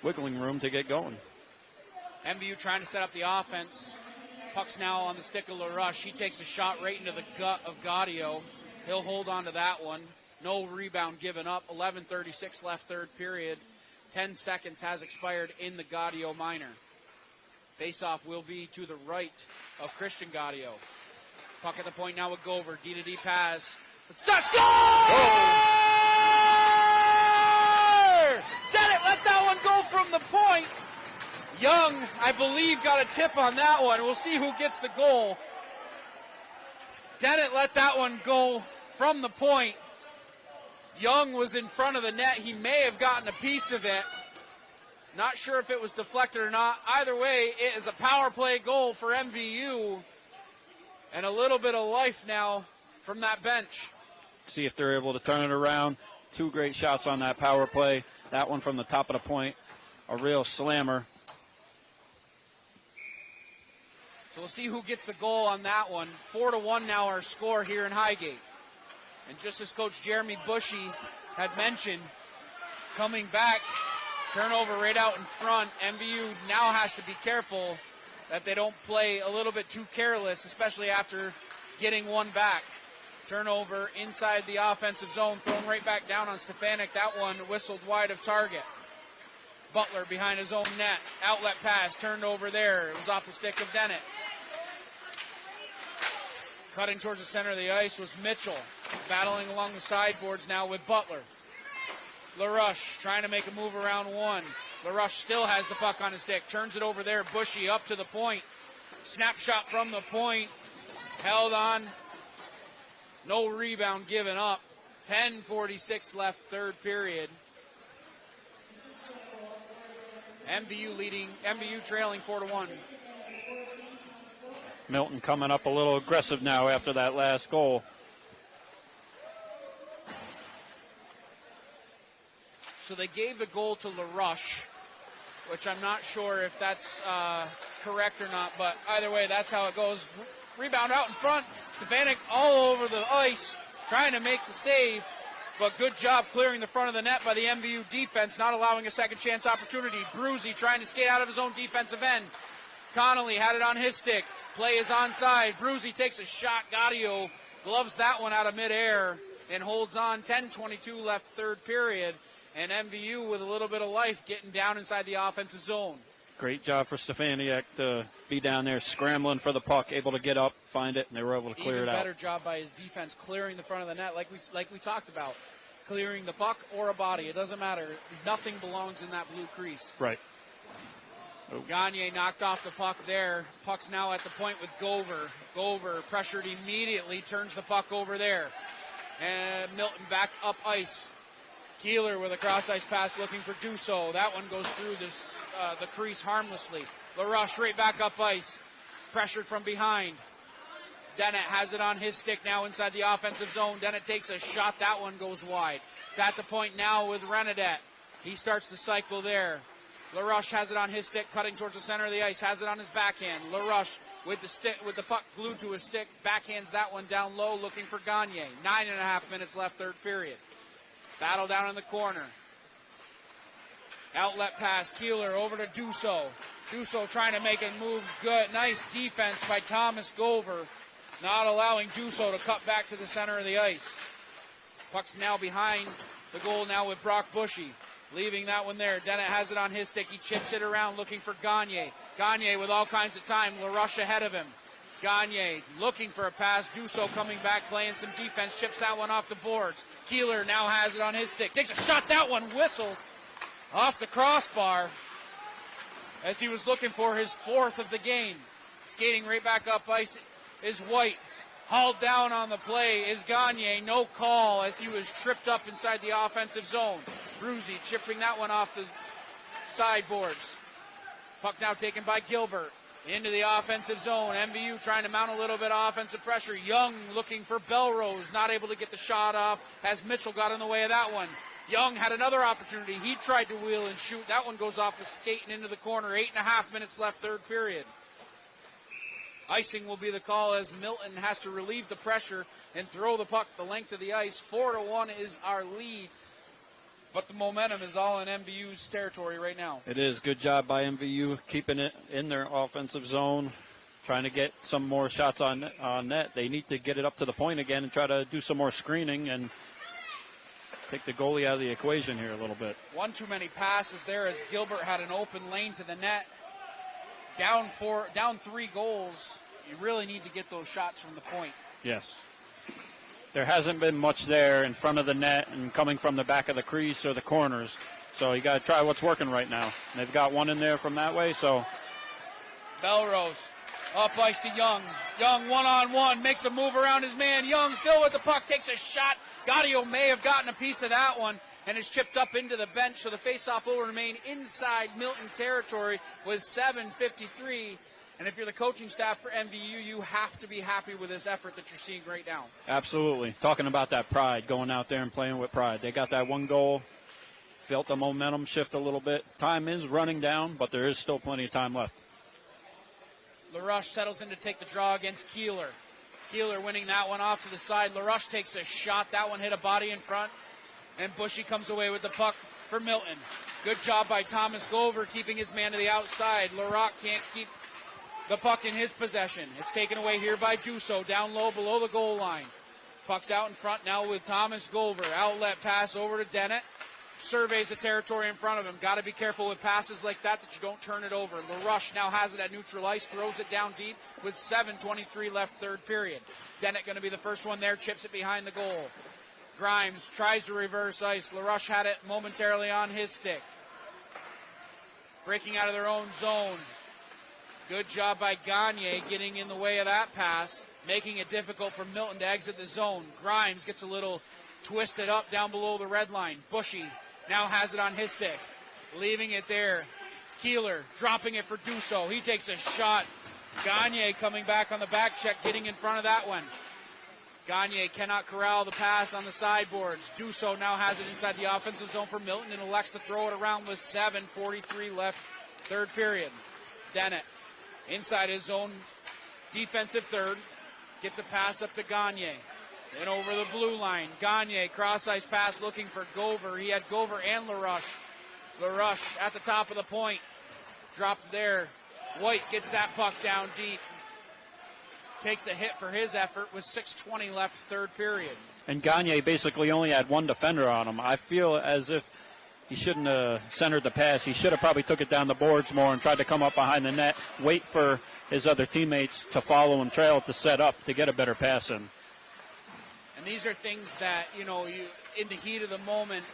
[SPEAKER 2] wiggling room to get going.
[SPEAKER 1] MVU trying to set up the offense. Puck's now on the stick of LaRush. He takes a shot right into the gut of Gaudio. He'll hold on to that one. No rebound given up. 11:36 left, third period. 10 seconds has expired in the Gaudio minor. Face-off will be to the right of Christian Gaudio. Puck at the point now with Gover. D-to-D pass. Score! Dennett let that one go from the point. Young, I believe, got a tip on that one. We'll see who gets the goal. Dennett let that one go from the point. Young was in front of the net. He may have gotten a piece of it. Not sure if it was deflected or not. Either way, it is a power play goal for MVU. And a little bit of life now from that bench.
[SPEAKER 2] See if they're able to turn it around. Two great shots on that power play. That one from the top of the point, a real slammer.
[SPEAKER 1] So we'll see who gets the goal on that one. 4-1 now our score here in Highgate. And just as Coach Jeremy Bushy had mentioned, coming back, turnover right out in front. MVU now has to be careful that they don't play a little bit too careless, especially after getting one back. Turnover inside the offensive zone, thrown right back down on Stefanik. That one whistled wide of target. Butler behind his own net. Outlet pass, turned over there. It was off the stick of Dennett. Cutting towards the center of the ice was Mitchell. Battling along the sideboards now with Butler. LaRush trying to make a move around one. LaRush still has the puck on his stick. Turns it over there. Bushy up to the point. Snapshot from the point. Held on. No rebound given up. 10:46 left, third period. MVU trailing 4-1.
[SPEAKER 2] Milton coming up a little aggressive now after that last goal.
[SPEAKER 1] So they gave the goal to LaRush, which I'm not sure if that's correct or not, but either way, that's how it goes. Rebound out in front. Stefanik all over the ice, trying to make the save, but good job clearing the front of the net by the MVU defense, not allowing a second chance opportunity. Bruzy trying to skate out of his own defensive end. Connolly had it on his stick. Play is onside. Bruzy takes a shot. Gaudio gloves that one out of midair and holds on. 10:22 left, third period. And MVU with a little bit of life getting down inside the offensive zone.
[SPEAKER 2] Great job for Stefaniak to be down there scrambling for the puck, able to get up, find it, and they were able to clear it out.
[SPEAKER 1] Even better job by his defense clearing the front of the net like we talked about. Clearing the puck or a body, it doesn't matter. Nothing belongs in that blue crease.
[SPEAKER 2] Right.
[SPEAKER 1] Gagne knocked off the puck there. Puck's now at the point with Gover. Gover pressured immediately, turns the puck over there. And Milton back up ice. Keeler with a cross-ice pass looking for Dussault. That one goes through the crease harmlessly. LaRush right back up ice. Pressured from behind. Dennett has it on his stick now inside the offensive zone. Dennett takes a shot. That one goes wide. It's at the point now with Renadette. He starts the cycle there. LaRush has it on his stick, cutting towards the center of the ice, has it on his backhand. LaRush with the puck glued to his stick, backhands that one down low, looking for Gagne. 9.5 minutes left, third period. Battle down in the corner. Outlet pass, Keeler over to Dussault. Dussault trying to make a move, good, nice defense by Thomas Gover, not allowing Dussault to cut back to the center of the ice. Puck's now behind the goal now with Brock Bushy. Leaving that one there. Dennett has it on his stick. He chips it around looking for Gagne. Gagne with all kinds of time. LaRush ahead of him. Gagne looking for a pass. Dussault coming back, playing some defense. Chips that one off the boards. Keeler now has it on his stick. Takes a shot. That one whistled off the crossbar as he was looking for his fourth of the game. Skating right back up ice is White. Hauled down on the play is Gagne. No call as he was tripped up inside the offensive zone. Bruzy chipping that one off the sideboards. Puck now taken by Gilbert. Into the offensive zone. MVU trying to mount a little bit of offensive pressure. Young looking for Belrose. Not able to get the shot off as Mitchell got in the way of that one. Young had another opportunity. He tried to wheel and shoot. That one goes off the skate and into the corner. 8.5 minutes left, third period. Icing will be the call as Milton has to relieve the pressure and throw the puck the length of the ice. 4-1 is our lead But the momentum is all in MVU's territory right now.
[SPEAKER 2] It is. Good job by MVU keeping it in their offensive zone, trying to get some more shots on net. They need to get it up to the point again and try to do some more screening and take the goalie out of the equation here a little bit.
[SPEAKER 1] One too many passes there as Gilbert had an open lane to the net. Down 3 goals. You really need to get those shots from the point.
[SPEAKER 2] Yes. There hasn't been much there in front of the net and coming from the back of the crease or the corners. So you got to try what's working right now. And they've got one in there from that way, so.
[SPEAKER 1] Belrose up ice to Young. Young one-on-one, makes a move around his man. Young still with the puck, takes a shot. Gaudio may have gotten a piece of that one and is chipped up into the bench. So the faceoff will remain inside Milton territory with 7:53. And if you're the coaching staff for MVU, you have to be happy with this effort that you're seeing right now.
[SPEAKER 2] Absolutely. Talking about that pride, going out there and playing with pride. They got that one goal, felt the momentum shift a little bit. Time is running down, but there is still plenty of time left.
[SPEAKER 1] LaRush settles in to take the draw against Keeler. Keeler winning that one off to the side. LaRush takes a shot. That one hit a body in front. And Bushy comes away with the puck for Milton. Good job by Thomas Glover keeping his man to the outside. LaRock can't keep the puck in his possession. It's taken away here by Duso, down low below the goal line. Puck's out in front now with Thomas Glover. Outlet pass over to Dennett. Surveys the territory in front of him. Got to be careful with passes like that you don't turn it over. LaRush now has it at neutral ice, throws it down deep with 7:23 left third period. Dennett going to be the first one there, chips it behind the goal. Grimes tries to reverse ice. LaRush had it momentarily on his stick. Breaking out of their own zone. Good job by Gagne getting in the way of that pass, making it difficult for Milton to exit the zone. Grimes gets a little twisted up down below the red line. Bushy now has it on his stick, leaving it there. Keeler dropping it for Duso. He takes a shot. Gagne coming back on the back check, getting in front of that one. Gagne cannot corral the pass on the sideboards. Duso now has it inside the offensive zone for Milton and elects to throw it around with 7:43 left third period. Dennett inside his zone, defensive third, gets a pass up to Gagne. Then over the blue line, Gagne, cross-ice pass looking for Gover. He had Gover and LaRush. LaRush at the top of the point, dropped there. White gets that puck down deep. Takes a hit for his effort with 6:20 left third period.
[SPEAKER 2] And Gagne basically only had one defender on him. I feel as if he shouldn't have centered the pass. He should have probably took it down the boards more and tried to come up behind the net, wait for his other teammates to follow and trail to set up to get a better pass in.
[SPEAKER 1] And these are things that, in the heat of the moment,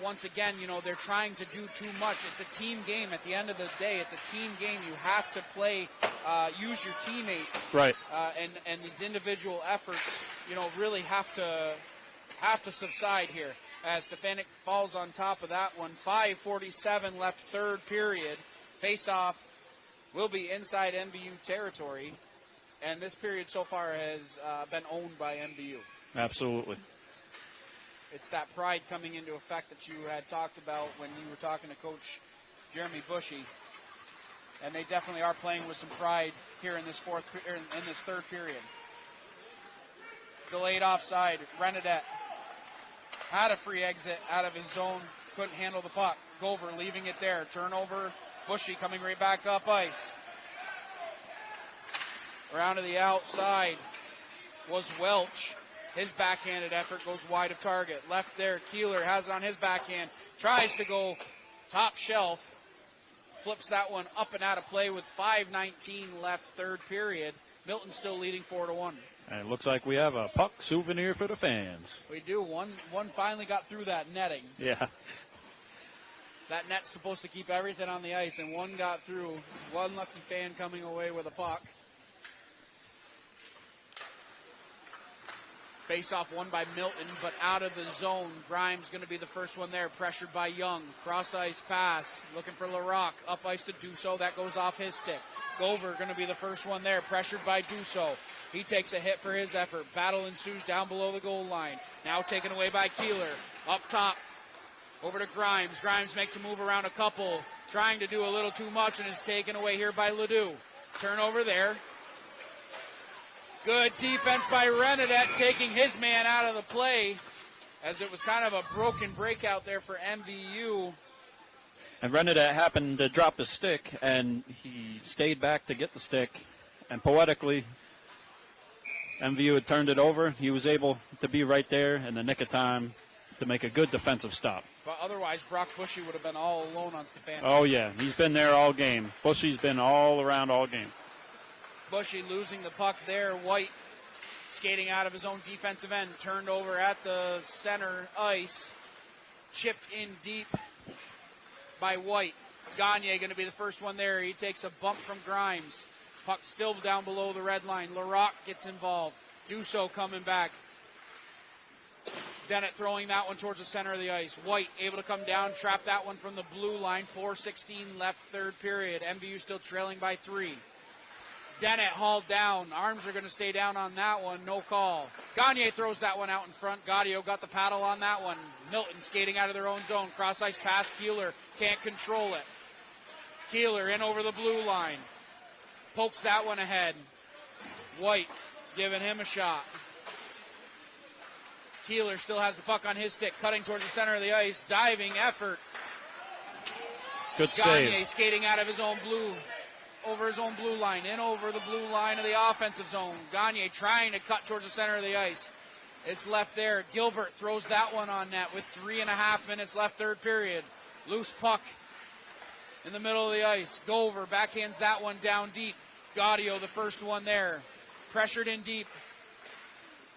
[SPEAKER 1] once again, they're trying to do too much. It's a team game. At the end of the day, it's a team game. You have to play, use your teammates.
[SPEAKER 2] Right.
[SPEAKER 1] And these individual efforts, really have to subside here. As Stefanik falls on top of that one. 5:47 left third period. Face-off will be inside MVU territory. And this period so far has been owned by MVU.
[SPEAKER 2] Absolutely.
[SPEAKER 1] It's that pride coming into effect that you had talked about when you were talking to Coach Jeremy Bushy. And they definitely are playing with some pride here in this third period. Delayed offside. Renadette had a free exit out of his zone. Couldn't handle the puck. Gover leaving it there. Turnover. Bushy coming right back up ice. Around to the outside was Welch. His backhanded effort goes wide of target. Left there, Keeler has it on his backhand. Tries to go top shelf. Flips that one up and out of play with 5:19 left third period. Milton still leading 4-1.
[SPEAKER 2] And it looks like we have a puck souvenir for the fans.
[SPEAKER 1] We do. One finally got through that netting.
[SPEAKER 2] Yeah.
[SPEAKER 1] That net's supposed to keep everything on the ice, and one got through. One lucky fan coming away with a puck. Face-off won by Milton, but out of the zone. Grimes going to be the first one there, pressured by Young. Cross-ice pass, looking for LaRock. Up ice to Duso, that goes off his stick. Gover going to be the first one there, pressured by Duso. He takes a hit for his effort. Battle ensues down below the goal line. Now taken away by Keeler. Up top, over to Grimes. Grimes makes a move around a couple, trying to do a little too much, and is taken away here by Ledoux. Turnover there. Good defense by Renadette, taking his man out of the play as it was kind of a broken breakout there for MVU.
[SPEAKER 2] And Renata happened to drop his stick, and he stayed back to get the stick. And poetically, MVU had turned it over. He was able to be right there in the nick of time to make a good defensive stop.
[SPEAKER 1] But otherwise, Brock Bushy would have been all alone on Stefanik.
[SPEAKER 2] Oh, yeah. He's been there all game. Bushy's been all around all game.
[SPEAKER 1] Bushy losing the puck there. White skating out of his own defensive end. Turned over at the center ice. Chipped in deep by White. Gagne going to be the first one there. He takes a bump from Grimes. Puck still down below the red line. Larocque gets involved. Dussault coming back. Dennett throwing that one towards the center of the ice. White able to come down, trap that one from the blue line. 4:16 left, third period. MVU still trailing by 3. Dennett hauled down. Arms are going to stay down on that one. No call. Gagne throws that one out in front. Gaudio got the paddle on that one. Milton skating out of their own zone. Cross ice pass. Keeler can't control it. Keeler in over the blue line. Pokes that one ahead. White giving him a shot. Keeler still has the puck on his stick, cutting towards the center of the ice. Diving effort.
[SPEAKER 2] Good
[SPEAKER 1] Gagne
[SPEAKER 2] save.
[SPEAKER 1] skating out of his own blue, over his own blue line, in over the blue line of the offensive zone. Gagne trying to cut towards the center of the ice. It's left there. Gilbert throws that one on net with 3.5 minutes left, third period. Loose puck in the middle of the ice. Gover backhands that one down deep. Gaudio, the first one there. Pressured in deep.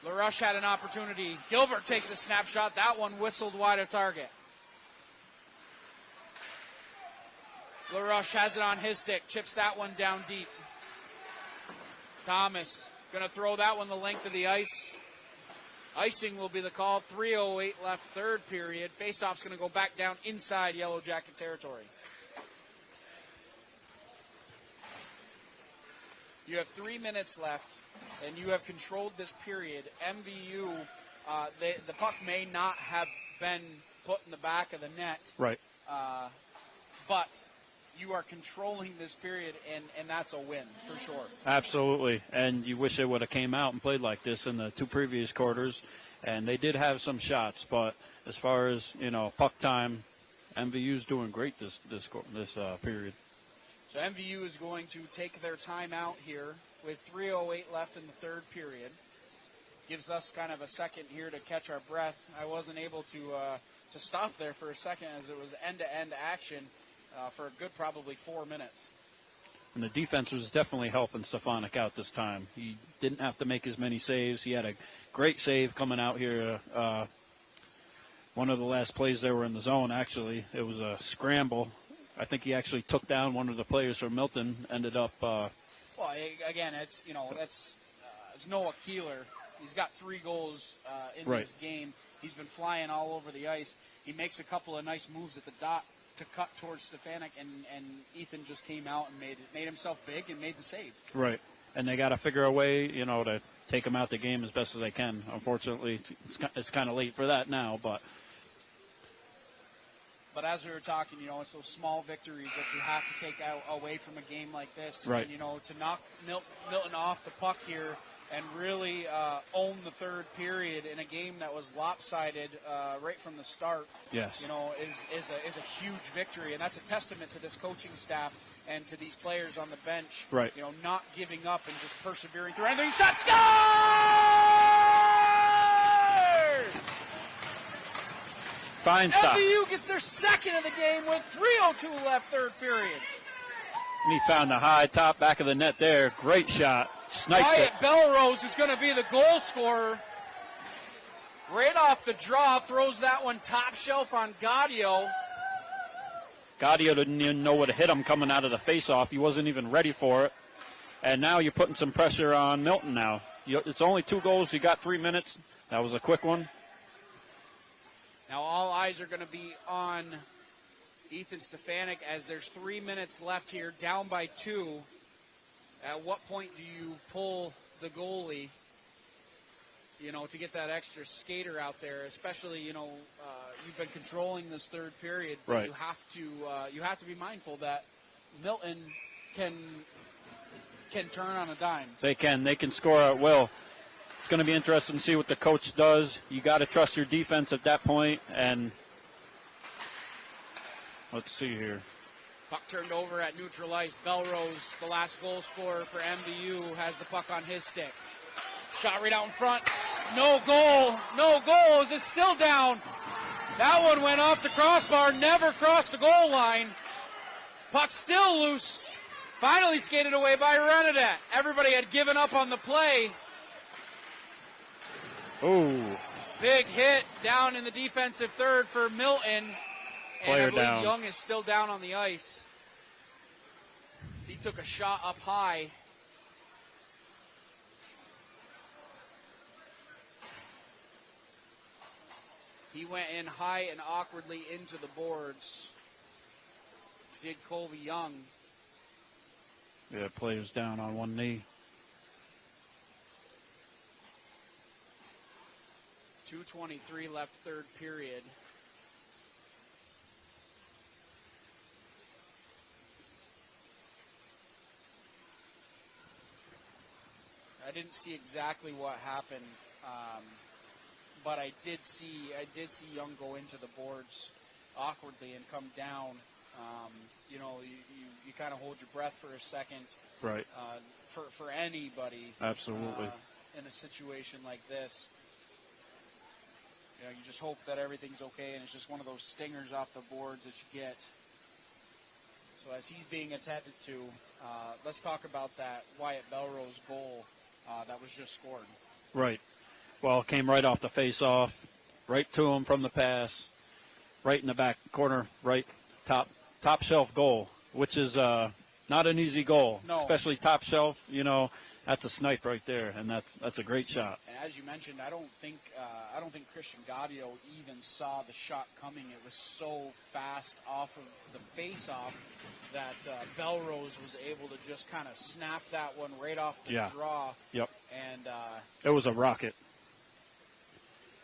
[SPEAKER 1] LaRush had an opportunity. Gilbert takes a snapshot. That one whistled wide of target. LaRush has it on his stick. Chips that one down deep. Thomas going to throw that one the length of the ice. Icing will be the call. 3:08 left, third period. Faceoff's going to go back down inside Yellow Jacket territory. You have 3 minutes left, and you have controlled this period. MVU, the puck may not have been put in the back of the net.
[SPEAKER 2] Right.
[SPEAKER 1] But you are controlling this period, and that's a win for sure.
[SPEAKER 2] Absolutely. And you wish they would have came out and played like this in the 2 previous quarters. And they did have some shots, but as far as, puck time, MVU's doing great this period.
[SPEAKER 1] So MVU is going to take their time out here with 3:08 left in the third period. Gives us kind of a second here to catch our breath. I wasn't able to stop there for a second as it was end-to-end action for a good probably 4 minutes.
[SPEAKER 2] And the defense was definitely helping Stefanik out this time. He didn't have to make as many saves. He had a great save coming out here. One of the last plays they were in the zone, actually. It was a scramble. I think he actually took down one of the players from Milton, ended up...
[SPEAKER 1] well, again, it's Noah Keeler. He's got 3 goals in this game. He's been flying all over the ice. He makes a couple of nice moves at the dot to cut towards Stefanik, and Ethan just came out and made himself big and made the save.
[SPEAKER 2] Right. And they got to figure a way, to take him out the game as best as they can. Unfortunately, it's kind of late for that now, but...
[SPEAKER 1] But as we were talking, it's those small victories that you have to take away from a game like this.
[SPEAKER 2] Right.
[SPEAKER 1] And, to knock Milton off the puck here and really own the third period in a game that was lopsided right from the start.
[SPEAKER 2] Yes.
[SPEAKER 1] Is a huge victory, and that's a testament to this coaching staff and to these players on the bench.
[SPEAKER 2] Right.
[SPEAKER 1] Not giving up and just persevering through anything. Shot, score!
[SPEAKER 2] Fine stop.
[SPEAKER 1] MVU gets their second of the game with 3:02 left, third period.
[SPEAKER 2] And he found the high top back of the net there. Great shot. Sniped
[SPEAKER 1] Wyatt
[SPEAKER 2] it.
[SPEAKER 1] Belrose is going to be the goal scorer. Right off the draw, throws that one top shelf on Gaudio.
[SPEAKER 2] Gaudio didn't even know what hit him coming out of the face-off. He wasn't even ready for it. And now you're putting some pressure on Milton now. It's only 2 goals. You got 3 minutes. That was a quick one.
[SPEAKER 1] Now all eyes are going to be on Ethan Stefanik as there's 3 minutes left here, down by 2. At what point do you pull the goalie, to get that extra skater out there? Especially, you've been controlling this third period. But
[SPEAKER 2] right.
[SPEAKER 1] You have to be mindful that Milton can turn on a dime.
[SPEAKER 2] They can score at will. it's going to be interesting to see what the coach does. You got to trust your defense at that point, and let's see here.
[SPEAKER 1] Puck turned over at neutral ice. Belrose, the last goal scorer for MVU, has the puck on his stick. Shot right out in front. No goal. No goals. It's still down. That one went off the crossbar, never crossed the goal line. Puck still loose. Finally skated away by Renadette. Everybody had given up on the play.
[SPEAKER 2] Oh.
[SPEAKER 1] Big hit down in the defensive third for Milton. And I believe
[SPEAKER 2] down.
[SPEAKER 1] Young is still down on the ice. So he took a shot up high. He went in high and awkwardly into the boards. Did Colby Young.
[SPEAKER 2] Yeah, player's down on one knee.
[SPEAKER 1] 2:23 left third period. I didn't see exactly what happened, but I did see Young go into the boards awkwardly and come down. You kind of hold your breath for a second.
[SPEAKER 2] Right.
[SPEAKER 1] For anybody.
[SPEAKER 2] Absolutely.
[SPEAKER 1] In a situation like this. You just hope that everything's okay, and it's just one of those stingers off the boards that you get. So as he's being attended to, let's talk about that Wyatt Belrose goal that was just scored.
[SPEAKER 2] Right. Well, it came right off the face-off, right to him from the pass, right in the back corner, right top shelf goal, which is not an easy goal,
[SPEAKER 1] no.
[SPEAKER 2] Especially top shelf. That's a snipe right there, and that's a great shot.
[SPEAKER 1] And as you mentioned, I don't think Christian Gaudio even saw the shot coming. It was so fast off of the face-off that Belrose was able to just kind of snap that one right off the draw.
[SPEAKER 2] Yep.
[SPEAKER 1] And
[SPEAKER 2] it was a rocket.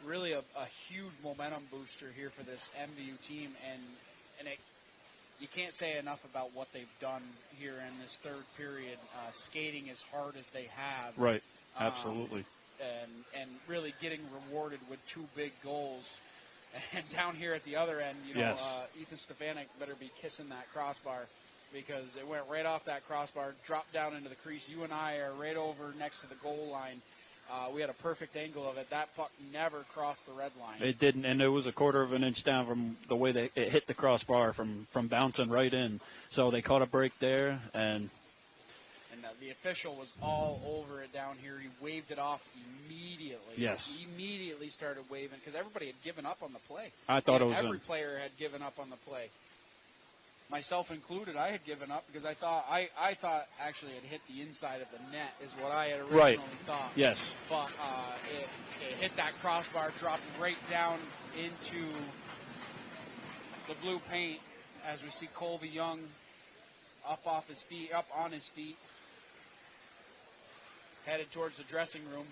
[SPEAKER 1] Really a huge momentum booster here for this MVU team, and you can't say enough about what they've done here in this third period, skating as hard as they have.
[SPEAKER 2] Right, absolutely.
[SPEAKER 1] And really getting rewarded with two big goals. And down here at the other end, Ethan Stefanik better be kissing that crossbar, because it went right off that crossbar, dropped down into the crease. You and I are right over next to the goal line. We had a perfect angle of it. That puck never crossed the red line. It
[SPEAKER 2] didn't, and it was a quarter of an inch down from the way it hit the crossbar from bouncing right in. So they caught a break there, and
[SPEAKER 1] the official was all over it down here. He waved it off immediately.
[SPEAKER 2] Yes.
[SPEAKER 1] He immediately started waving because everybody had given up on the play.
[SPEAKER 2] I thought it was
[SPEAKER 1] every player had given up on the play. Myself included, I had given up because I thought actually it hit the inside of the net is what I had originally thought.
[SPEAKER 2] Yes.
[SPEAKER 1] But it hit that crossbar, dropped right down into the blue paint as we see Colby Young up on his feet, headed towards the dressing room.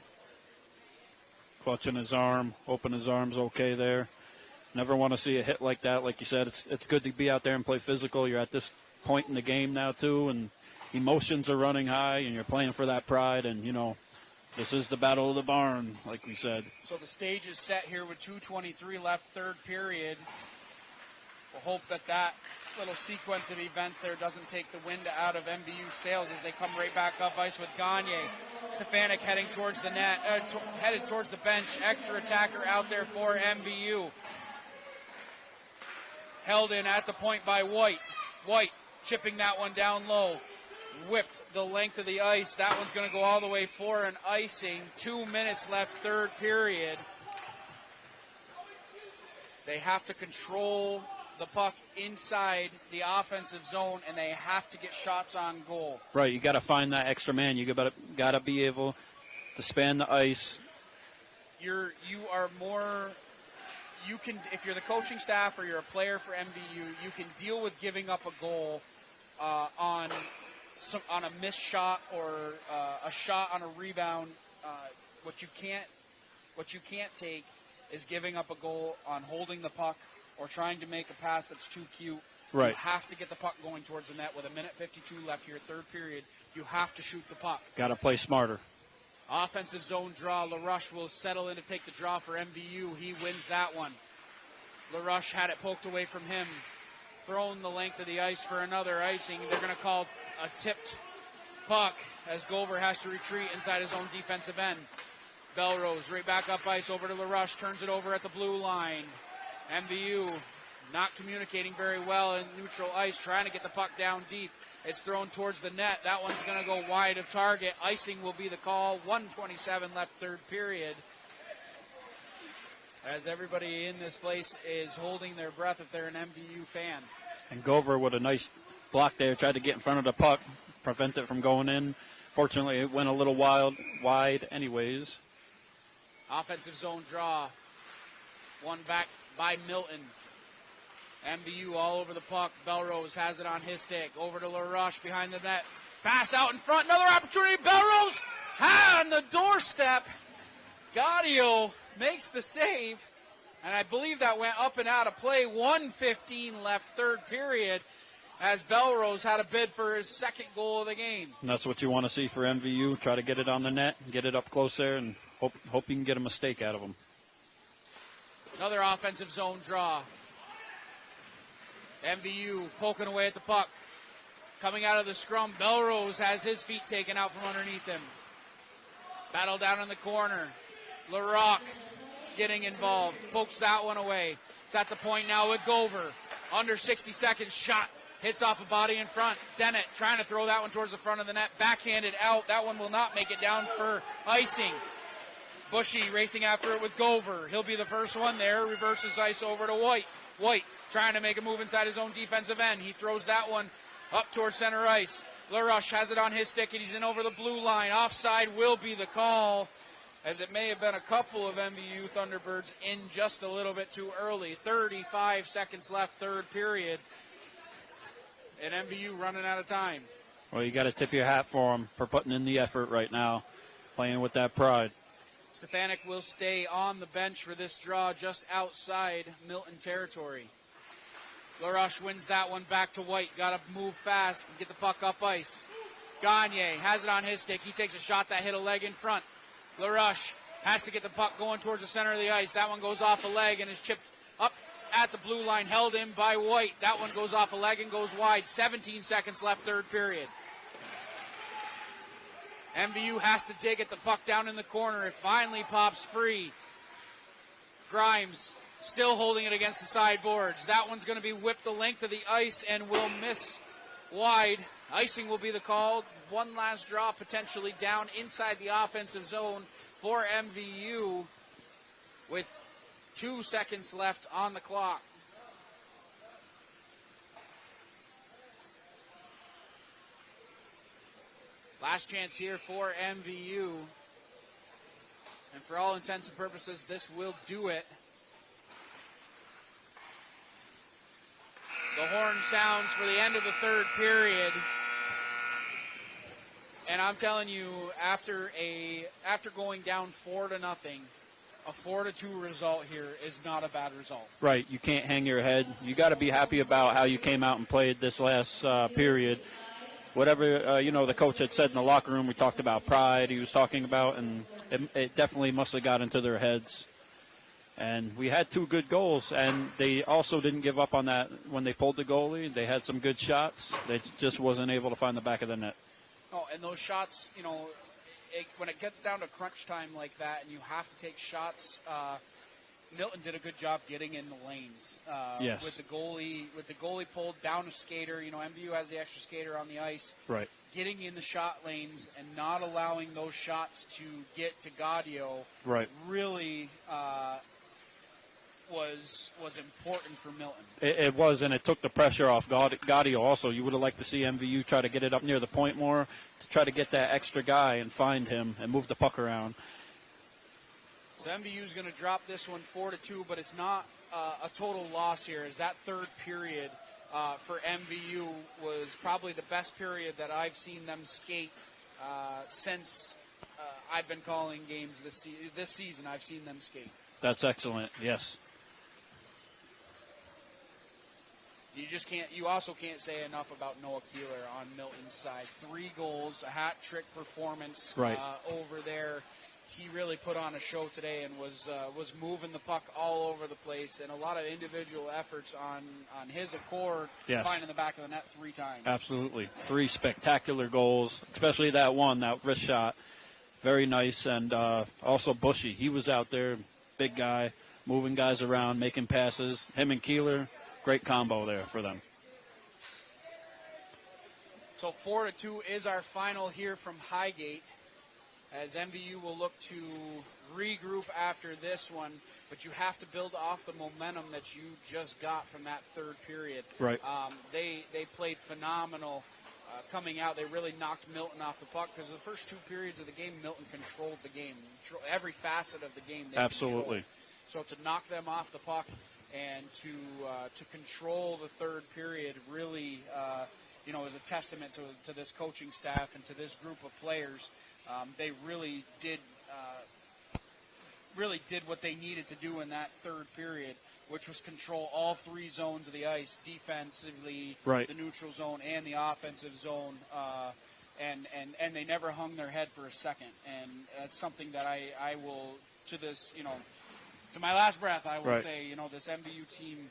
[SPEAKER 2] Clutching his arm, hoping his arm's okay there. Never want to see a hit like that. Like you said, it's good to be out there and play physical. You're at this point in the game now, too, and emotions are running high, and you're playing for that pride. And, this is the battle of the barn, like we said.
[SPEAKER 1] So the stage is set here with 2:23 left, third period. We'll hope that little sequence of events there doesn't take the wind out of MVU sails as they come right back up ice with Gagne. Stefanik heading towards the net, headed towards the bench. Extra attacker out there for MVU. Held in at the point by White. White chipping that one down low. Whipped the length of the ice. That one's going to go all the way for an icing. 2 minutes left, third period. They have to control the puck inside the offensive zone, and they have to get shots on goal.
[SPEAKER 2] Right, you got to find that extra man. You got to be able to span the ice. You can, if you're the coaching staff or you're a player for MVU, you can deal with giving up a goal on a missed shot or a shot on a rebound. What you can't take is giving up a goal on holding the puck or trying to make a pass that's too cute. Right.
[SPEAKER 1] You have to get the puck going towards the net with 1:52 left here, third period. You have to shoot the puck.
[SPEAKER 2] Got to play smarter.
[SPEAKER 1] Offensive zone draw. LaRush will settle in to take the draw for MVU. He wins that one. LaRush had it poked away from him. Thrown the length of the ice for another icing. They're going to call a tipped puck as Gover has to retreat inside his own defensive end. Belrose right back up ice over to LaRush. Turns it over at the blue line. MVU not communicating very well in neutral ice, trying to get the puck down deep. It's thrown towards the net. That one's going to go wide of target. Icing will be the call. 1:27 left third period. As everybody in this place is holding their breath if they're an MVU fan.
[SPEAKER 2] And Gover with a nice block there, tried to get in front of the puck, prevent it from going in. Fortunately, it went a little wide anyways.
[SPEAKER 1] Offensive zone draw. One back by Milton. MVU all over the puck. Belrose has it on his stick. Over to LaRush behind the net. Pass out in front. Another opportunity. Belrose on the doorstep. Gaudio makes the save. And I believe that went up and out of play. 1:15 left third period as Belrose had a bid for his second goal of the game.
[SPEAKER 2] And that's what you want to see for MVU. Try to get it on the net, get it up close there, and hope you can get a mistake out of them.
[SPEAKER 1] Another offensive zone draw. MVU poking away at the puck. Coming out of the scrum, Belrose has his feet taken out from underneath him. Battle down in the corner. LaRock getting involved. Pokes that one away. It's at the point now with Gover. Under 60 seconds, shot. Hits off a body in front. Dennett trying to throw that one towards the front of the net. Backhanded out. That one will not make it down for icing. Bushy racing after it with Gover. He'll be the first one there. Reverses ice over to White. White trying to make a move inside his own defensive end. He throws that one up towards center ice. LaRush has it on his stick, and he's in over the blue line. Offside will be the call, as it may have been a couple of MVU Thunderbirds in just a little bit too early. 35 seconds left, third period. And MVU running out of time.
[SPEAKER 2] Well, you got to tip your hat for them for putting in the effort right now, playing with that pride.
[SPEAKER 1] Stefanik will stay on the bench for this draw just outside Milton territory. LaRush wins that one back to White. Got to move fast and get the puck up ice. Gagne has it on his stick. He takes a shot that hit a leg in front. LaRush has to get the puck going towards the center of the ice. That one goes off a leg and is chipped up at the blue line, held in by White. That one goes off a leg and goes wide. 17 seconds left, third period. MVU has to dig at the puck down in the corner. It finally pops free. Grimes still holding it against the sideboards. That one's going to be whipped the length of the ice and will miss wide. Icing will be the call. One last draw potentially down inside the offensive zone for MVU with 2 seconds left on the clock. Last chance here for MVU. And for all intents and purposes, this will do it. The horn sounds for the end of the third period. And I'm telling you, after going down 4-0, a 4-2 result here is not a bad result.
[SPEAKER 2] Right, you can't hang your head. You got to be happy about how you came out and played this last period. Whatever, the coach had said in the locker room, we talked about pride he was talking about, and it definitely must have got into their heads. And we had 2 good goals, and they also didn't give up on that when they pulled the goalie. They had some good shots. They just wasn't able to find the back of the net.
[SPEAKER 1] Oh, and those shots, when it gets down to crunch time like that and you have to take shots, Milton did a good job getting in the lanes.
[SPEAKER 2] Yes.
[SPEAKER 1] With the goalie pulled down a skater, MVU has the extra skater on the ice.
[SPEAKER 2] Right.
[SPEAKER 1] Getting in the shot lanes and not allowing those shots to get to Gaudio.
[SPEAKER 2] Right.
[SPEAKER 1] Really was important for Milton.
[SPEAKER 2] It was, and it took the pressure off Gaudio also. You would have liked to see MVU try to get it up near the point more, to try to get that extra guy and find him and move the puck around.
[SPEAKER 1] So MVU is going to drop this one 4-2, but it's not a total loss here, as that third period for MVU was probably the best period that I've seen them skate since I've been calling games this season. I've seen them skate.
[SPEAKER 2] That's excellent, yes.
[SPEAKER 1] You also can't say enough about Noah Keeler on Milton's side. 3 goals, a hat trick performance over there. He really put on a show today and was moving the puck all over the place, and a lot of individual efforts on his accord, finding the back of the net 3 times.
[SPEAKER 2] Absolutely. 3 spectacular goals, especially that one, that wrist shot. Very nice, and also Bushy. He was out there, big guy, moving guys around, making passes. Him and Keeler, great combo there for them.
[SPEAKER 1] So 4-2 is our final here from Highgate, as MVU will look to regroup after this one, but you have to build off the momentum that you just got from that third period.
[SPEAKER 2] Right.
[SPEAKER 1] They played phenomenal coming out. They really knocked Milton off the puck, because the first 2 periods of the game, Milton controlled the game. Every facet of the game they
[SPEAKER 2] Absolutely.
[SPEAKER 1] controlled. So to knock them off the puck and to control the third period really is a testament to this coaching staff and to this group of players. They really did what they needed to do in that third period, which was control all 3 zones of the ice, defensively, the neutral zone, and the offensive zone, and they never hung their head for a second. And that's something that I will, to my last breath, I will say, this MVU team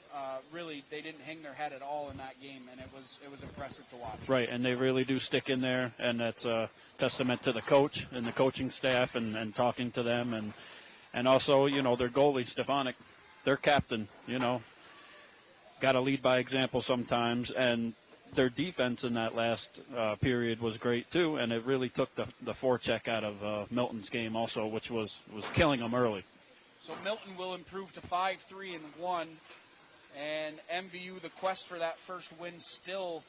[SPEAKER 1] really, they didn't hang their head at all in that game, and it was impressive to watch.
[SPEAKER 2] Right, and they really do stick in there, and that's a testament to the coach and the coaching staff and talking to them, and also, their goalie, Stefanik, their captain, got to lead by example sometimes, and their defense in that last period was great too, and it really took the forecheck out of Milton's game also, which was killing them early.
[SPEAKER 1] So Milton will improve to 5-3-1, and MVU, the quest for that first win still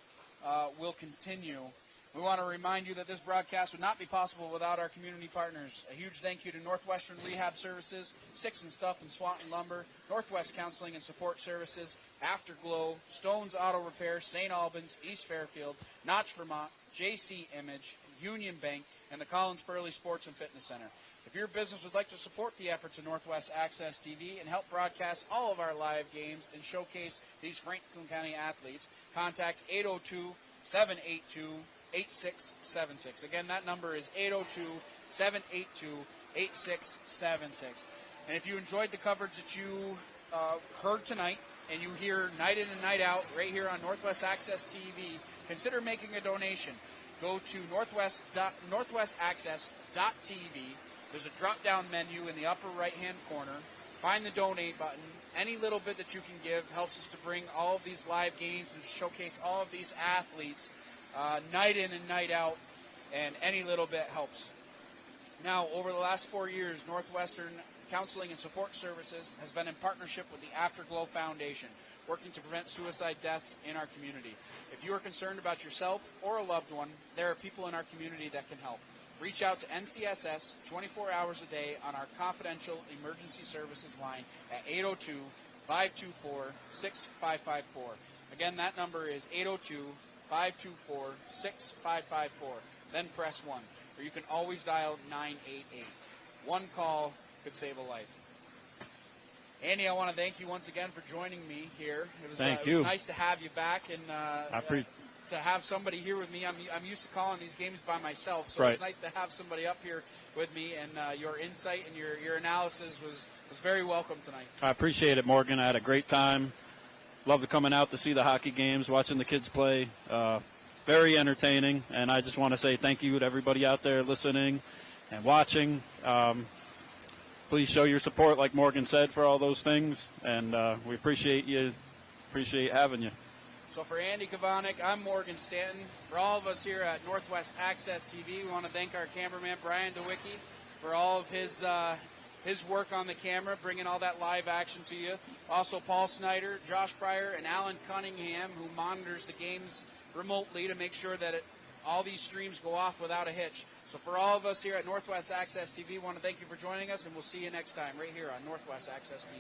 [SPEAKER 1] will continue. We want to remind you that this broadcast would not be possible without our community partners. A huge thank you to Northwestern Rehab Services, Sticks and Stuff and Swanton Lumber, Northwest Counseling and Support Services, Afterglow, Stone's Auto Repair, St. Albans, East Fairfield, Notch, Vermont, JC Image, Union Bank, and the Collins Pearly Sports and Fitness Center. If your business would like to support the efforts of Northwest Access TV and help broadcast all of our live games and showcase these Franklin County athletes, contact 802-782-8676. Again, that number is 802-782-8676. And if you enjoyed the coverage that you heard tonight, and you hear night in and night out right here on Northwest Access TV, consider making a donation. Go to northwestaccess.tv. There's a drop-down menu in the upper right-hand corner. Find the donate button. Any little bit that you can give helps us to bring all of these live games and showcase all of these athletes night in and night out, and any little bit helps. Now, over the last 4 years, Northwestern Counseling and Support Services has been in partnership with the Afterglow Foundation, working to prevent suicide deaths in our community. If you are concerned about yourself or a loved one, there are people in our community that can help. Reach out to NCSS 24 hours a day on our confidential emergency services line at 802-524-6554. Again, that number is 802-524-6554. Then press 1. Or you can always dial 988. One call could save a life. Andy, I want to thank you once again for joining me here. It was nice to have you back, and to have somebody here with me. I'm used to calling these games by myself, so it's nice to have somebody up here with me, and your insight and your analysis was very welcome tonight.
[SPEAKER 2] I appreciate it, Morgan. I had a great time. Loved coming out to see the hockey games, watching the kids play. Very entertaining, and I just want to say thank you to everybody out there listening and watching. Please show your support, like Morgan said, for all those things, and we appreciate you. Appreciate having you.
[SPEAKER 1] So for Andy Kavanik, I'm Morgan Stanton. For all of us here at Northwest Access TV, we want to thank our cameraman, Brian DeWicki, for all of his work on the camera, bringing all that live action to you. Also Paul Snyder, Josh Pryor, and Alan Cunningham, who monitors the games remotely to make sure that all these streams go off without a hitch. So for all of us here at Northwest Access TV, we want to thank you for joining us, and we'll see you next time right here on Northwest Access TV.